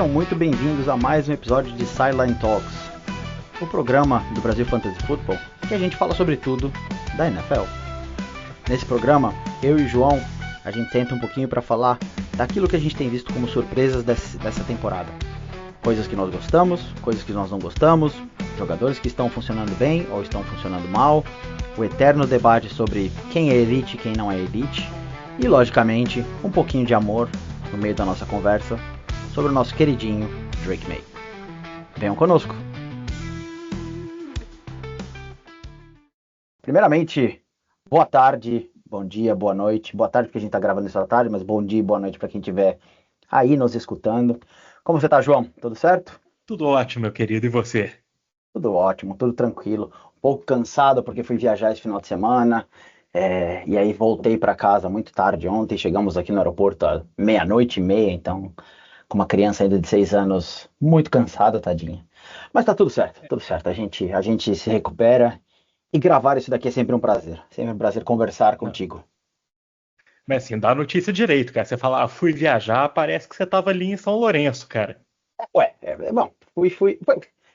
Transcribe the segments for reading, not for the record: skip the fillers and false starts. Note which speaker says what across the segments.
Speaker 1: Sejam muito bem-vindos a mais um episódio de Sideline Talks, o programa do Brasil Fantasy Football que a gente fala sobre tudo da NFL. Nesse programa, eu e o João, a gente tenta um pouquinho para falar daquilo que a gente tem visto como surpresas dessa temporada. Coisas que nós gostamos, coisas que nós não gostamos, jogadores que estão funcionando bem ou estão funcionando mal, o eterno debate sobre quem é elite e quem não é elite, e logicamente um pouquinho de amor no meio da nossa conversa sobre o nosso queridinho Drake Maye. Venham conosco! Primeiramente, boa tarde, bom dia, boa noite. Boa tarde porque a gente tá gravando isso à tarde, mas bom dia e boa noite para quem estiver aí nos escutando. Como você tá, João? Tudo certo?
Speaker 2: Tudo ótimo, meu querido. E você?
Speaker 1: Tudo ótimo, tudo tranquilo. Um pouco cansado porque fui viajar esse final de semana. E aí voltei para casa muito tarde ontem. Chegamos aqui no aeroporto à meia-noite e meia, então com uma criança ainda de 6 anos muito cansada, tadinha. Mas tá tudo certo, tudo certo. A gente se recupera e gravar isso daqui é sempre um prazer. Sempre um prazer conversar
Speaker 2: Não.
Speaker 1: contigo.
Speaker 2: Mas assim, dá a notícia direito, cara. Você fala, fui viajar, parece que você tava ali em São Lourenço, cara.
Speaker 1: Ué, bom,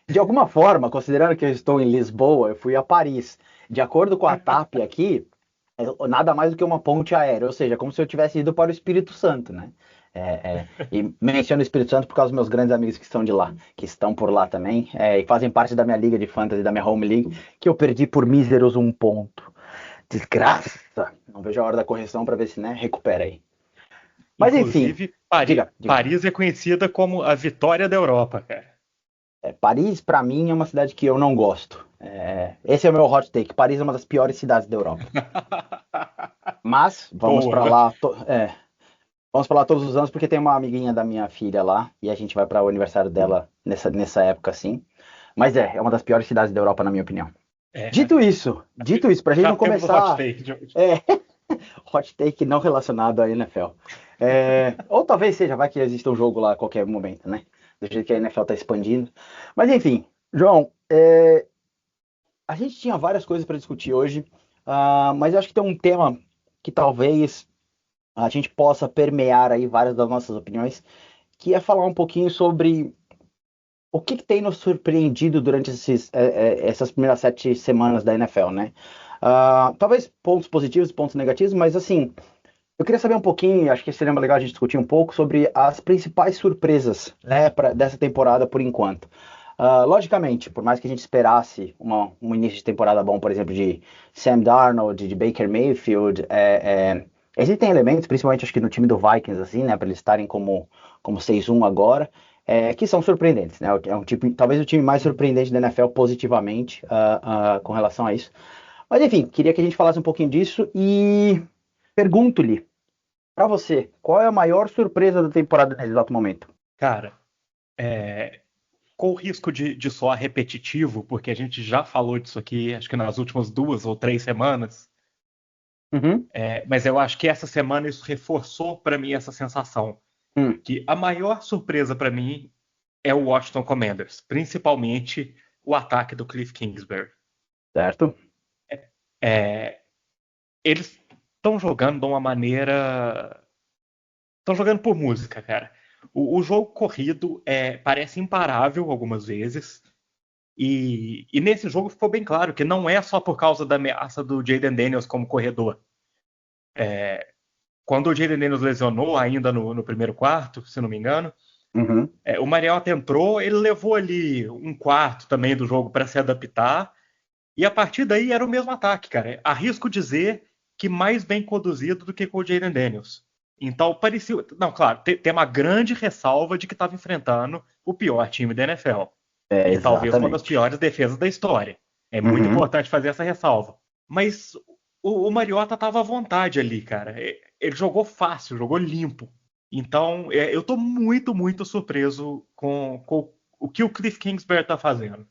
Speaker 1: de alguma forma, considerando que eu estou em Lisboa, eu fui a Paris. De acordo com a TAP aqui, nada mais do que uma ponte aérea, ou seja, como se eu tivesse ido para o Espírito Santo, né? E menciono o Espírito Santo por causa dos meus grandes amigos que estão de lá, que estão por lá também, e fazem parte da minha liga de fantasy, da minha home league, que eu perdi por míseros 1 ponto. Desgraça! Não vejo a hora da correção para ver se, né, recupera aí. Mas enfim,
Speaker 2: Inclusive,
Speaker 1: diga.
Speaker 2: Paris é conhecida como a vitória da Europa, cara.
Speaker 1: Paris, para mim, é uma cidade que eu não gosto. Esse é o meu hot take. Paris é uma das piores cidades da Europa. Mas vamos para
Speaker 2: Boa.
Speaker 1: lá, vamos para lá todos os anos porque tem uma amiguinha da minha filha lá e a gente vai para o aniversário dela nessa época assim. Mas é uma das piores cidades da Europa, na minha opinião.
Speaker 2: É,
Speaker 1: Dito isso, pra gente
Speaker 2: já
Speaker 1: não
Speaker 2: temos o hot
Speaker 1: começar,
Speaker 2: take de hoje.
Speaker 1: é, hot take não relacionado à NFL. Ou talvez seja, vai que exista um jogo lá a qualquer momento, né? Do jeito que a NFL tá expandindo. Mas enfim, João, a gente tinha várias coisas para discutir hoje, mas eu acho que tem um tema que talvez a gente possa permear aí várias das nossas opiniões, que é falar um pouquinho sobre o que tem nos surpreendido durante essas primeiras 7 semanas da NFL, né? Talvez pontos positivos e pontos negativos, mas assim, eu queria saber um pouquinho, acho que seria legal a gente discutir um pouco sobre as principais surpresas, né, dessa temporada por enquanto. Logicamente, por mais que a gente esperasse um início de temporada bom, por exemplo, de Sam Darnold, de Baker Mayfield, existem elementos, principalmente acho que no time do Vikings, assim, né, para eles estarem como 6-1 agora, que são surpreendentes, né? É um tipo, talvez o time mais surpreendente da NFL positivamente com relação a isso. Mas enfim, queria que a gente falasse um pouquinho disso e pergunto-lhe, para você, qual é a maior surpresa da temporada nesse exato momento?
Speaker 2: Cara, com o risco de soar repetitivo, porque a gente já falou disso aqui, acho que nas últimas 2 ou 3 semanas,
Speaker 1: Uhum.
Speaker 2: mas eu acho que essa semana isso reforçou para mim essa sensação.
Speaker 1: Hum,
Speaker 2: Que a maior surpresa para mim é o Washington Commanders, principalmente o ataque do Cliff Kingsbury.
Speaker 1: certo?
Speaker 2: É, eles estão jogando de uma maneira. Estão jogando por música, cara. O jogo corrido parece imparável algumas vezes. E nesse jogo ficou bem claro que não é só por causa da ameaça do Jayden Daniels como corredor. Quando o Jayden Daniels lesionou, ainda no primeiro quarto, se não me engano,
Speaker 1: Uhum.
Speaker 2: o Mariota entrou, ele levou ali um quarto também do jogo para se adaptar. E a partir daí era o mesmo ataque, cara. Arrisco dizer que mais bem conduzido do que com o Jayden Daniels. Então parecia. Não, claro, tem uma grande ressalva de que estava enfrentando o pior time da NFL. E talvez uma das
Speaker 1: Exatamente.
Speaker 2: piores defesas da história. É muito
Speaker 1: Uhum.
Speaker 2: importante fazer essa ressalva. Mas o Mariota estava à vontade ali, cara. Ele jogou fácil, jogou limpo. Então, eu estou muito, muito surpreso com o que o Cliff Kingsbury está fazendo.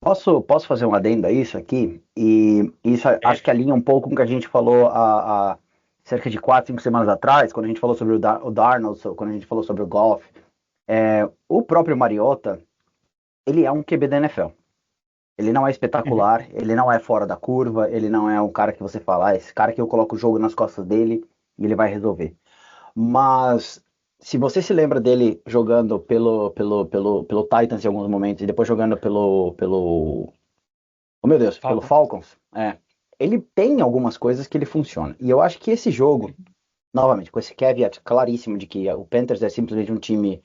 Speaker 1: Posso fazer um adendo a isso aqui? E isso acho que
Speaker 2: É,
Speaker 1: alinha um pouco com o que a gente falou há cerca de 4, 5 semanas atrás, quando a gente falou sobre o Darnold, quando a gente falou sobre o Goff. O próprio Mariota, ele é um QB da NFL. Ele não é
Speaker 2: uhum.
Speaker 1: espetacular, ele não é fora da curva, ele não é um cara que você fala, esse cara que eu coloco o jogo nas costas dele e ele vai resolver. Mas se você se lembra dele jogando pelo Titans em alguns momentos e depois jogando oh meu Deus, pelo
Speaker 2: Falcons.
Speaker 1: Falcons, ele tem algumas coisas que ele funciona. E eu acho que esse jogo, novamente, com esse caveat claríssimo de que o Panthers é simplesmente um time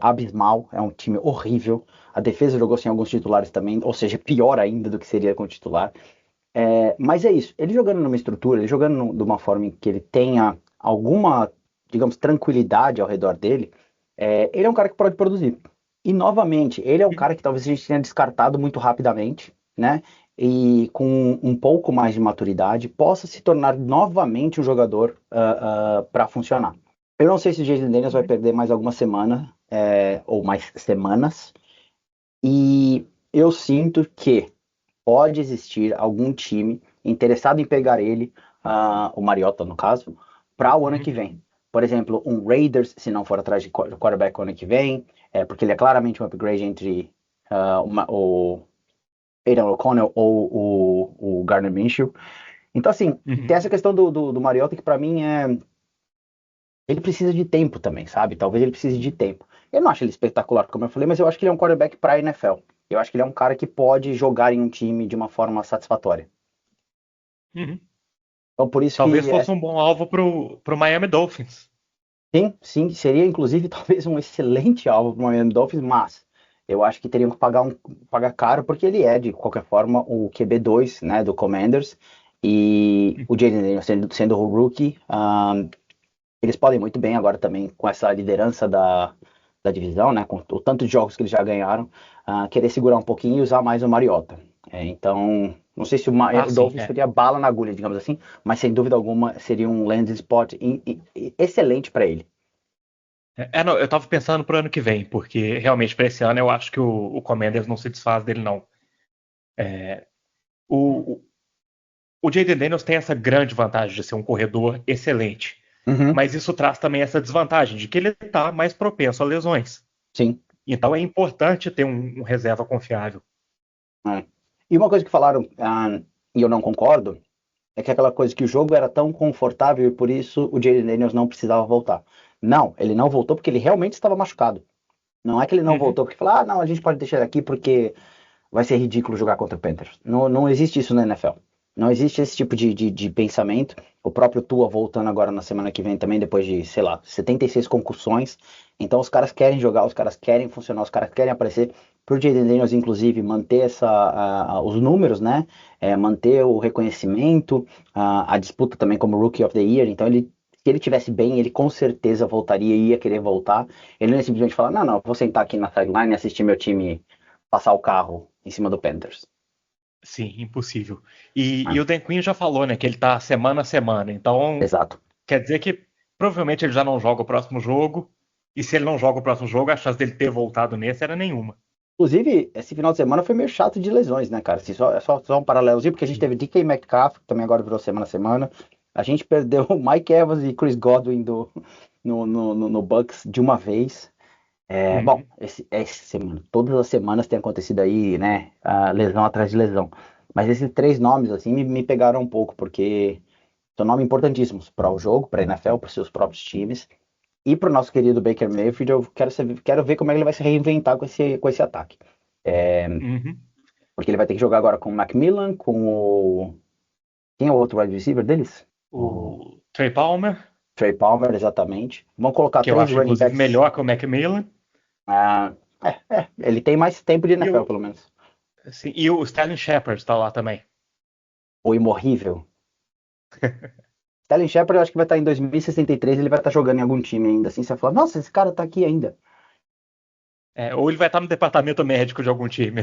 Speaker 1: abismal, é um time horrível. A defesa jogou sem alguns titulares também, ou seja, pior ainda do que seria com titular. Mas é isso, ele jogando numa estrutura, ele jogando de uma forma em que ele tenha alguma, digamos, tranquilidade ao redor dele, ele é um cara que pode produzir. E novamente, ele é um cara que talvez a gente tenha descartado muito rapidamente, né? E com um pouco mais de maturidade, possa se tornar novamente um jogador para funcionar. Eu não sei se o Jason Daniels vai perder mais alguma semana, ou mais semanas, e eu sinto que pode existir algum time interessado em pegar ele, o Mariota no caso, para o ano que
Speaker 2: Uhum.
Speaker 1: vem. Por exemplo, um Raiders, se não for atrás de quarterback o ano que vem, porque ele é claramente um upgrade entre o Aidan O'Connell ou o Gardner Minshew. Então, assim, tem
Speaker 2: Uhum.
Speaker 1: essa questão do Mariota que para mim ele precisa de tempo também, sabe? Talvez ele precise de tempo. Eu não acho ele espetacular, como eu falei, mas eu acho que ele é um quarterback para a NFL. Eu acho que ele é um cara que pode jogar em um time de uma forma satisfatória.
Speaker 2: Uhum.
Speaker 1: Então, por isso
Speaker 2: Talvez
Speaker 1: que,
Speaker 2: fosse um bom alvo pro Miami Dolphins.
Speaker 1: sim, sim, seria inclusive talvez um excelente alvo para o Miami Dolphins, mas eu acho que teriam que pagar caro, porque ele é, de qualquer forma, o QB2, né, do Commanders, e o Jaden Daniels sendo o rookie, eles podem muito bem agora também, com essa liderança da divisão, né, com o tanto de jogos que eles já ganharam, querer segurar um pouquinho e usar mais o Mariota. Então, não sei se
Speaker 2: Ah,
Speaker 1: o
Speaker 2: sim,
Speaker 1: Dolphins
Speaker 2: é.
Speaker 1: seria bala na agulha, digamos assim, mas sem dúvida alguma seria um landing spot excelente para ele.
Speaker 2: Não, eu tava pensando pro ano que vem, porque realmente para esse ano eu acho que o Commanders não se desfaz dele, não. O, o Jayden Daniels tem essa grande vantagem de ser um corredor excelente.
Speaker 1: Uhum,
Speaker 2: Mas isso traz também essa desvantagem de que ele está mais propenso a lesões.
Speaker 1: sim.
Speaker 2: Então é importante ter um reserva confiável.
Speaker 1: É. E uma coisa que falaram, e eu não concordo, é que aquela coisa que o jogo era tão confortável e por isso o Jaden Daniels não precisava voltar. Não, ele não voltou porque ele realmente estava machucado. Não é que ele não
Speaker 2: Uhum.
Speaker 1: voltou porque falou, não, a gente pode deixar ele aqui porque vai ser ridículo jogar contra o Panthers. Não, não existe isso na NFL. Não existe esse tipo de pensamento. O próprio Tua voltando agora na semana que vem também, depois de, sei lá, 76 concussões. Então os caras querem jogar, os caras querem funcionar, os caras querem aparecer. Pro Jaden Daniels, inclusive, manter os números, né? Manter o reconhecimento, a disputa também como Rookie of the Year. Então se ele tivesse bem, ele com certeza voltaria e ia querer voltar. Ele não ia simplesmente falar, não, não, vou sentar aqui na sideline e assistir meu time passar o carro em cima do Panthers.
Speaker 2: Sim, impossível. E
Speaker 1: Né?
Speaker 2: o Dan Quinn já falou, né, que ele tá semana a semana. Então
Speaker 1: Exato.
Speaker 2: quer dizer que provavelmente ele já não joga o próximo jogo. E se ele não joga o próximo jogo, a chance dele ter voltado nesse era nenhuma.
Speaker 1: Inclusive, esse final de semana foi meio chato de lesões, né, cara? Assim, só um paralelozinho, porque a gente
Speaker 2: Sim.
Speaker 1: teve DK Metcalf, que também agora virou semana a semana. A gente perdeu o Mike Evans e Chris Godwin no Bucks de uma vez. Bom,
Speaker 2: Uhum.
Speaker 1: essa semana, todas as semanas tem acontecido aí, né, lesão atrás de lesão. Mas esses três nomes, assim, me pegaram um pouco, porque são nomes importantíssimos para o jogo, para a NFL, para os seus próprios times. E para o nosso querido Baker Mayfield, eu quero ver como é que ele vai se reinventar com esse ataque.
Speaker 2: Uhum.
Speaker 1: Porque ele vai ter que jogar agora com o Macmillan, com o. Quem é o outro wide receiver deles? O
Speaker 2: O Trey Palmer,
Speaker 1: Trey Palmer, exatamente. Vão colocar
Speaker 2: que eu
Speaker 1: três
Speaker 2: acho
Speaker 1: running
Speaker 2: inclusive
Speaker 1: backs.
Speaker 2: melhor que o Macmillan.
Speaker 1: Ele tem mais tempo de
Speaker 2: E
Speaker 1: NFL, pelo menos.
Speaker 2: o Sterling Shepard está lá também.
Speaker 1: O imorrível. Sterling Shepard, eu acho que vai estar em 2063, ele vai estar jogando em algum time ainda. Assim, você vai falar, nossa, esse cara tá aqui ainda.
Speaker 2: Ou ele vai estar no departamento médico de algum time.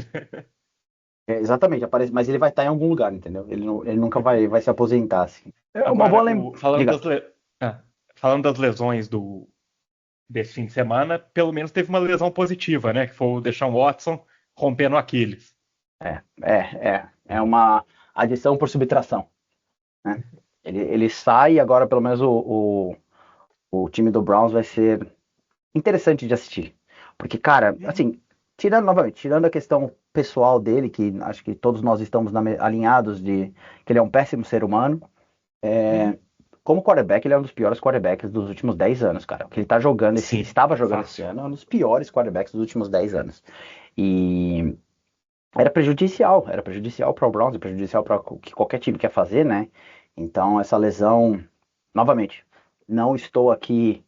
Speaker 1: Exatamente, aparece, mas ele vai estar em algum lugar, entendeu? Ele nunca vai se aposentar, assim. É uma boa
Speaker 2: Agora,
Speaker 1: lembrança.
Speaker 2: falando
Speaker 1: Diga.
Speaker 2: falando das lesões desse fim de semana, pelo menos teve uma lesão positiva, né? Que foi o Deshaun Watson rompendo o Aquiles.
Speaker 1: É uma adição por subtração, né? Ele sai e agora pelo menos o time do Browns vai ser interessante de assistir. Porque, cara,
Speaker 2: Uhum.
Speaker 1: assim, tirando a questão pessoal dele, que acho que todos nós estamos alinhados de que ele é um péssimo ser humano,
Speaker 2: Uhum.
Speaker 1: como quarterback, ele é um dos piores quarterbacks dos últimos 10 anos, cara. O que ele tá jogando,
Speaker 2: Sim,
Speaker 1: estava jogando esse
Speaker 2: fácil.
Speaker 1: ano, é um dos piores quarterbacks dos últimos 10 anos. E era prejudicial para o Browns, é prejudicial para o que qualquer time quer fazer, né? Então, essa lesão, novamente, não estou aqui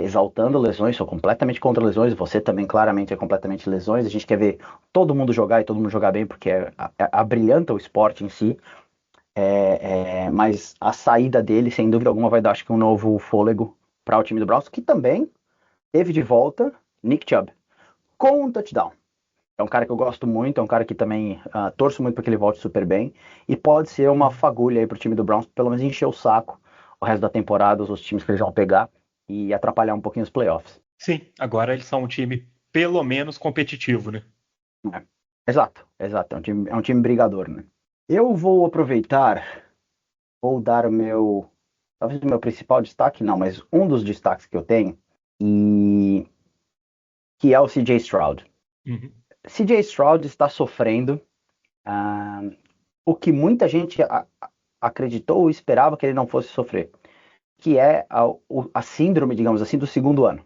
Speaker 1: exaltando lesões, sou completamente contra lesões, você também claramente é completamente lesões, a gente quer ver todo mundo jogar e todo mundo jogar bem, porque abrilhanta o esporte em si, mas a saída dele, sem dúvida alguma, vai dar, acho que, um novo fôlego para o time do Browns, que também teve de volta Nick Chubb, com um touchdown. É um cara que eu gosto muito, é um cara que também torço muito para que ele volte super bem, e pode ser uma fagulha aí pro time do Browns, pelo menos encher o saco o resto da temporada, os times que eles vão pegar, e atrapalhar um pouquinho os playoffs.
Speaker 2: Sim, agora eles são um time pelo menos competitivo, né?
Speaker 1: É. Exato, exato. É um time brigador, né? Eu vou aproveitar, vou dar talvez o meu principal destaque, não, mas um dos destaques que eu tenho, e que é o CJ Stroud.
Speaker 2: Uhum.
Speaker 1: CJ Stroud está sofrendo o que muita gente acreditou ou esperava que ele não fosse sofrer, que é a síndrome, digamos assim, do segundo ano.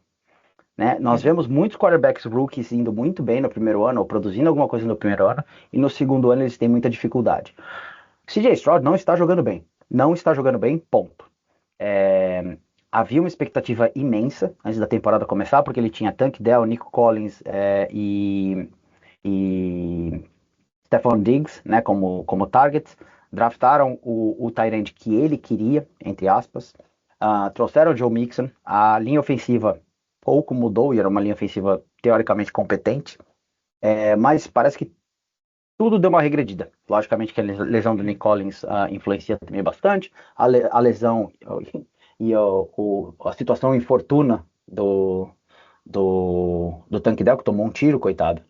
Speaker 1: Né? Nós
Speaker 2: Uhum.
Speaker 1: vemos muitos quarterbacks rookies indo muito bem no primeiro ano, ou produzindo alguma coisa no primeiro ano, e no segundo ano eles têm muita dificuldade. CJ Stroud não está jogando bem. Não está jogando bem, ponto. Havia uma expectativa imensa antes da temporada começar, porque ele tinha Tank Dell, Nico Collins e Stephon Diggs, né, como targets. Draftaram o tight end que ele queria, entre aspas. Trouxeram o Joe Mixon. A linha ofensiva pouco mudou e era uma linha ofensiva teoricamente competente. Mas parece que tudo deu uma regredida. Logicamente que a lesão do Nick Collins influencia também bastante. A lesão e a situação infortuna do Tank Dell, que tomou um tiro, coitado.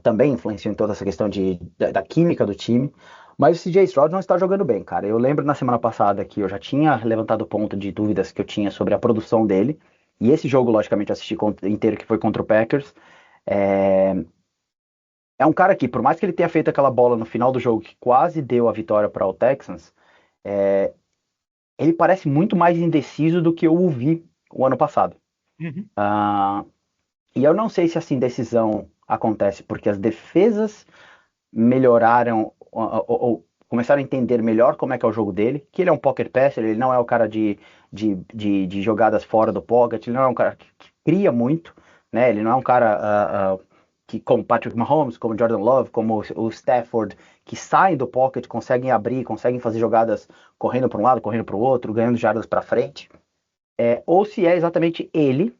Speaker 1: Também influenciou em toda essa questão da química do time. Mas o CJ Stroud não está jogando bem, cara. Eu lembro na semana passada que eu já tinha levantado o ponto de dúvidas que eu tinha sobre a produção dele. E esse jogo, logicamente, eu assisti inteiro, que foi contra o Packers. É, é um cara que, por mais que ele tenha feito aquela bola no final do jogo que quase deu a vitória para o Texans, ele parece muito mais indeciso do que eu o vi o ano passado.
Speaker 2: Uhum.
Speaker 1: E eu não sei se essa indecisão acontece porque as defesas melhoraram ou começaram a entender melhor como é que é o jogo dele, que ele é um pocket passer, ele não é o cara de jogadas fora do pocket, ele não é um cara que cria muito, né? Ele não é um cara que, como Patrick Mahomes, como Jordan Love, como o Stafford, que saem do pocket, conseguem abrir, conseguem fazer jogadas correndo para um lado, correndo para o outro, ganhando jardas para frente. Ou se é exatamente ele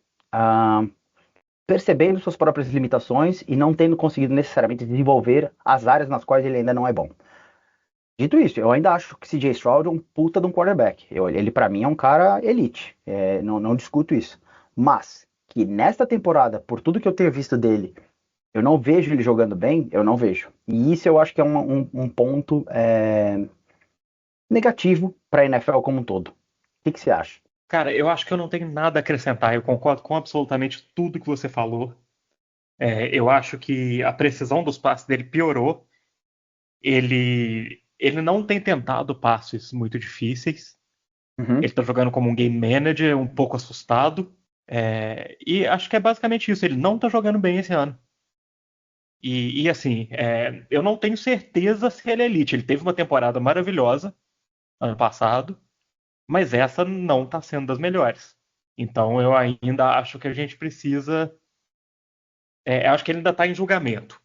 Speaker 1: percebendo suas próprias limitações e não tendo conseguido necessariamente desenvolver as áreas nas quais ele ainda não é bom. Dito isso, eu ainda acho que CJ Stroud é um puta de um quarterback. Ele para mim é um cara elite, não discuto isso. Mas que nesta temporada, por tudo que eu tenho visto dele, eu não vejo ele jogando bem, eu não vejo. E isso eu acho que é um ponto negativo para a NFL como um todo. O que você acha?
Speaker 2: Cara, eu acho que eu não tenho nada a acrescentar. Eu concordo com absolutamente tudo que você falou. Eu acho que a precisão dos passes dele piorou. Ele não tem tentado passes muito difíceis.
Speaker 1: Uhum.
Speaker 2: Ele tá jogando como um game manager, um pouco assustado. E acho que é basicamente isso. Ele não tá jogando bem esse ano. E assim, eu não tenho certeza se ele é elite. Ele teve uma temporada maravilhosa ano passado, mas essa não tá sendo das melhores. Então eu ainda acho que a gente precisa. Eu acho que ele ainda tá em julgamento.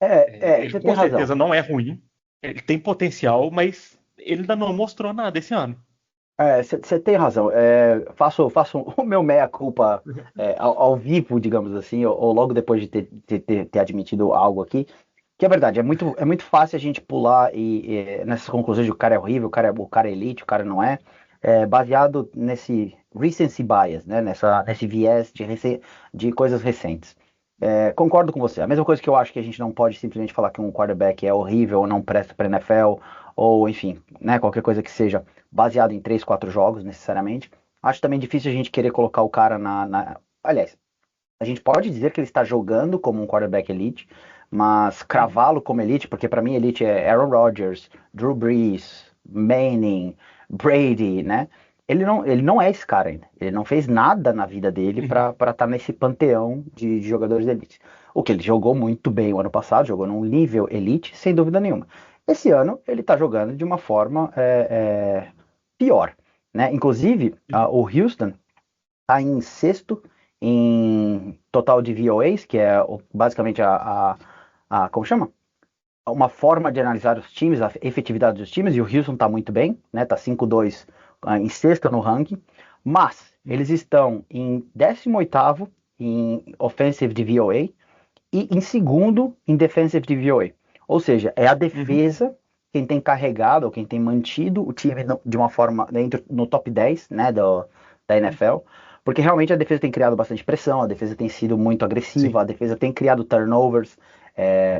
Speaker 2: Ele
Speaker 1: Você tem
Speaker 2: com
Speaker 1: razão.
Speaker 2: certeza não é ruim. Ele tem potencial, mas ele ainda não mostrou nada esse ano.
Speaker 1: Você tem razão. Faço o meu meia-culpa ao vivo, digamos assim, ou logo depois de ter admitido algo aqui. Que é verdade, é muito fácil a gente pular nessas conclusões de que o cara é horrível, o cara é elite, o cara não é, baseado nesse recency bias, né? Nesse viés de coisas recentes. Concordo com você. A mesma coisa que eu acho que a gente não pode simplesmente falar que um quarterback é horrível ou não presta para NFL, ou enfim, né, qualquer coisa que seja baseado em 3, 4 jogos, necessariamente. Acho também difícil a gente querer colocar o cara Aliás, a gente pode dizer que ele está jogando como um quarterback elite, mas
Speaker 2: Uhum.
Speaker 1: cravá-lo como elite, porque para mim elite é Aaron Rodgers, Drew Brees, Manning, Brady, né? Ele não é esse cara ainda. Ele não fez nada na vida dele
Speaker 2: Uhum.
Speaker 1: para estar nesse panteão de jogadores de elite. O que ele jogou muito bem o ano passado, jogou num nível elite, sem dúvida nenhuma. Esse ano ele tá jogando de uma forma pior, né? Inclusive,
Speaker 2: Uhum.
Speaker 1: o Houston tá em sexto em total de VOAs, que é basicamente como chama? Uma forma de analisar os times, a efetividade dos times, e o Houston está muito bem, né? Tá 5-2 em sexta no ranking, mas eles estão em 18º em offensive DVOA e em segundo em defensive DVOA. Ou seja, é a
Speaker 2: Uhum.
Speaker 1: defesa quem tem carregado ou quem tem mantido o time de uma forma dentro no top 10, né, da NFL, porque realmente a defesa tem criado bastante pressão, a defesa tem sido muito
Speaker 2: Sim.
Speaker 1: agressiva, a defesa tem criado turnovers,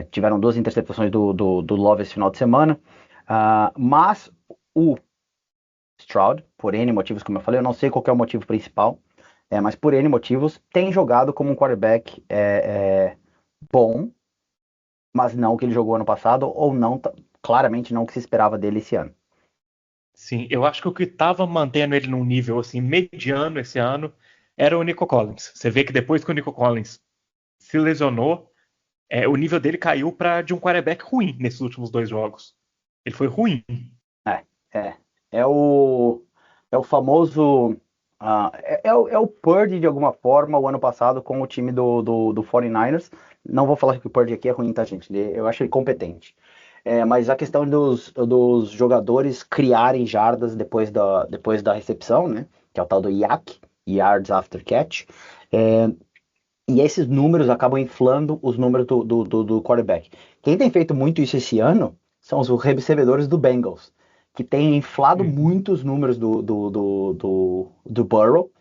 Speaker 1: tiveram 2 interceptações do Love esse final de semana, mas o Stroud, por N motivos, como eu falei, eu não sei qual é o motivo principal, mas por N motivos, tem jogado como um quarterback bom, mas não o que ele jogou ano passado, ou não, claramente não o que se esperava dele esse ano.
Speaker 2: Sim, eu acho que o que estava mantendo ele num nível assim mediano esse ano era o Nico Collins. Você vê que depois que o Nico Collins se lesionou, o nível dele caiu para de um quarterback ruim nesses últimos 2 jogos. Ele foi ruim.
Speaker 1: É, é. É o famoso. É o Purdy, de alguma forma, o ano passado com o time do 49ers. Não vou falar que o Purdy aqui é ruim, tá, gente? Eu acho ele competente. Mas a questão dos jogadores criarem jardas depois da recepção, né? Que é o tal do YAC, Yards After Catch. É, e esses números acabam inflando os números do quarterback. Quem tem feito muito isso esse ano são os recebedores do Bengals, que tem inflado
Speaker 2: Uhum.
Speaker 1: muito os números do Burrow,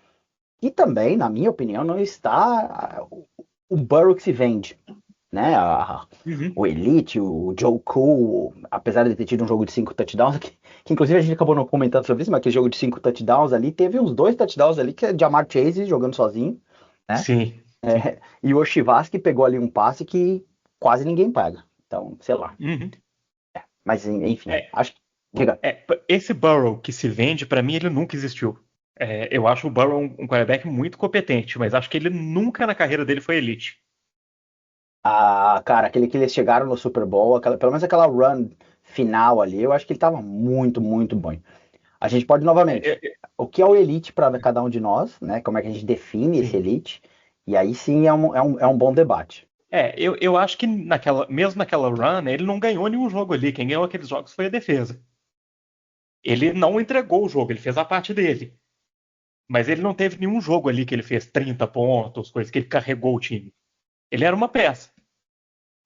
Speaker 1: e também, na minha opinião, não está o Burrow que se vende. Né?
Speaker 2: Uhum.
Speaker 1: O Elite, o Joe Cool, apesar de ter tido um jogo de 5 touchdowns, que inclusive a gente acabou não comentando sobre isso, mas aquele jogo de 5 touchdowns ali, teve uns 2 touchdowns ali que é Jamar Chase jogando sozinho, né?
Speaker 2: Sim, sim.
Speaker 1: E o Oshivaski pegou ali um passe que quase ninguém pega. Então, sei lá.
Speaker 2: Uhum.
Speaker 1: Mas, enfim,
Speaker 2: É,
Speaker 1: acho que. Diga.
Speaker 2: esse Burrow que se vende, para mim, ele nunca existiu. Eu acho o Burrow um quarterback muito competente, mas acho que ele nunca na carreira dele foi elite.
Speaker 1: Cara, aquele que eles chegaram no Super Bowl, pelo menos aquela run final ali, eu acho que ele tava muito, muito bom. A gente pode
Speaker 2: É,
Speaker 1: novamente.
Speaker 2: é,
Speaker 1: O que é o elite para cada um de nós, né? Como é que a gente define esse
Speaker 2: sim.
Speaker 1: elite? E aí sim é um bom debate.
Speaker 2: Eu acho que mesmo naquela run, ele não ganhou nenhum jogo ali. Quem ganhou aqueles jogos foi a defesa. Ele não entregou o jogo, ele fez a parte dele. Mas ele não teve nenhum jogo ali que ele fez 30 pontos, coisas que ele carregou o time. Ele era uma peça.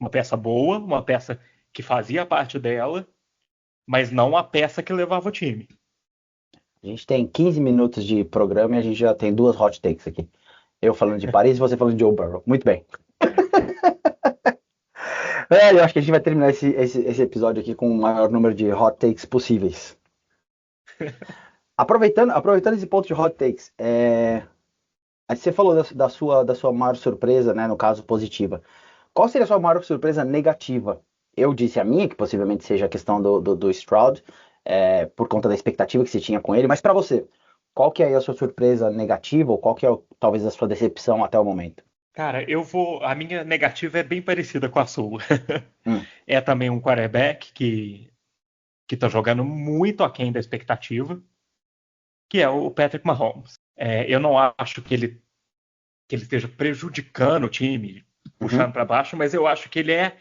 Speaker 2: Uma peça boa, uma peça que fazia a parte dela, mas não a peça que levava o time.
Speaker 1: A gente tem 15 minutos de programa e a gente já tem 2 hot takes aqui. Eu falando de Paris e você falando de Joe Burrow. Muito bem. Eu acho que a gente vai terminar esse episódio aqui com o maior número de hot takes possíveis. Aproveitando esse ponto de hot takes, aí você falou da sua maior surpresa, né, no caso positiva. Qual seria a sua maior surpresa negativa? Eu disse a minha, que possivelmente seja a questão do Stroud, por conta da expectativa que você tinha com ele, mas para você, qual que é a sua surpresa negativa, ou qual que é talvez a sua decepção até o momento?
Speaker 2: Cara, eu vou. A minha negativa é bem parecida com a sua.
Speaker 1: Hum,
Speaker 2: É também um quarterback que tá jogando muito aquém da expectativa, que é o Patrick Mahomes. Eu não acho que ele esteja prejudicando o time,
Speaker 1: uhum.
Speaker 2: puxando para baixo, mas eu acho que ele é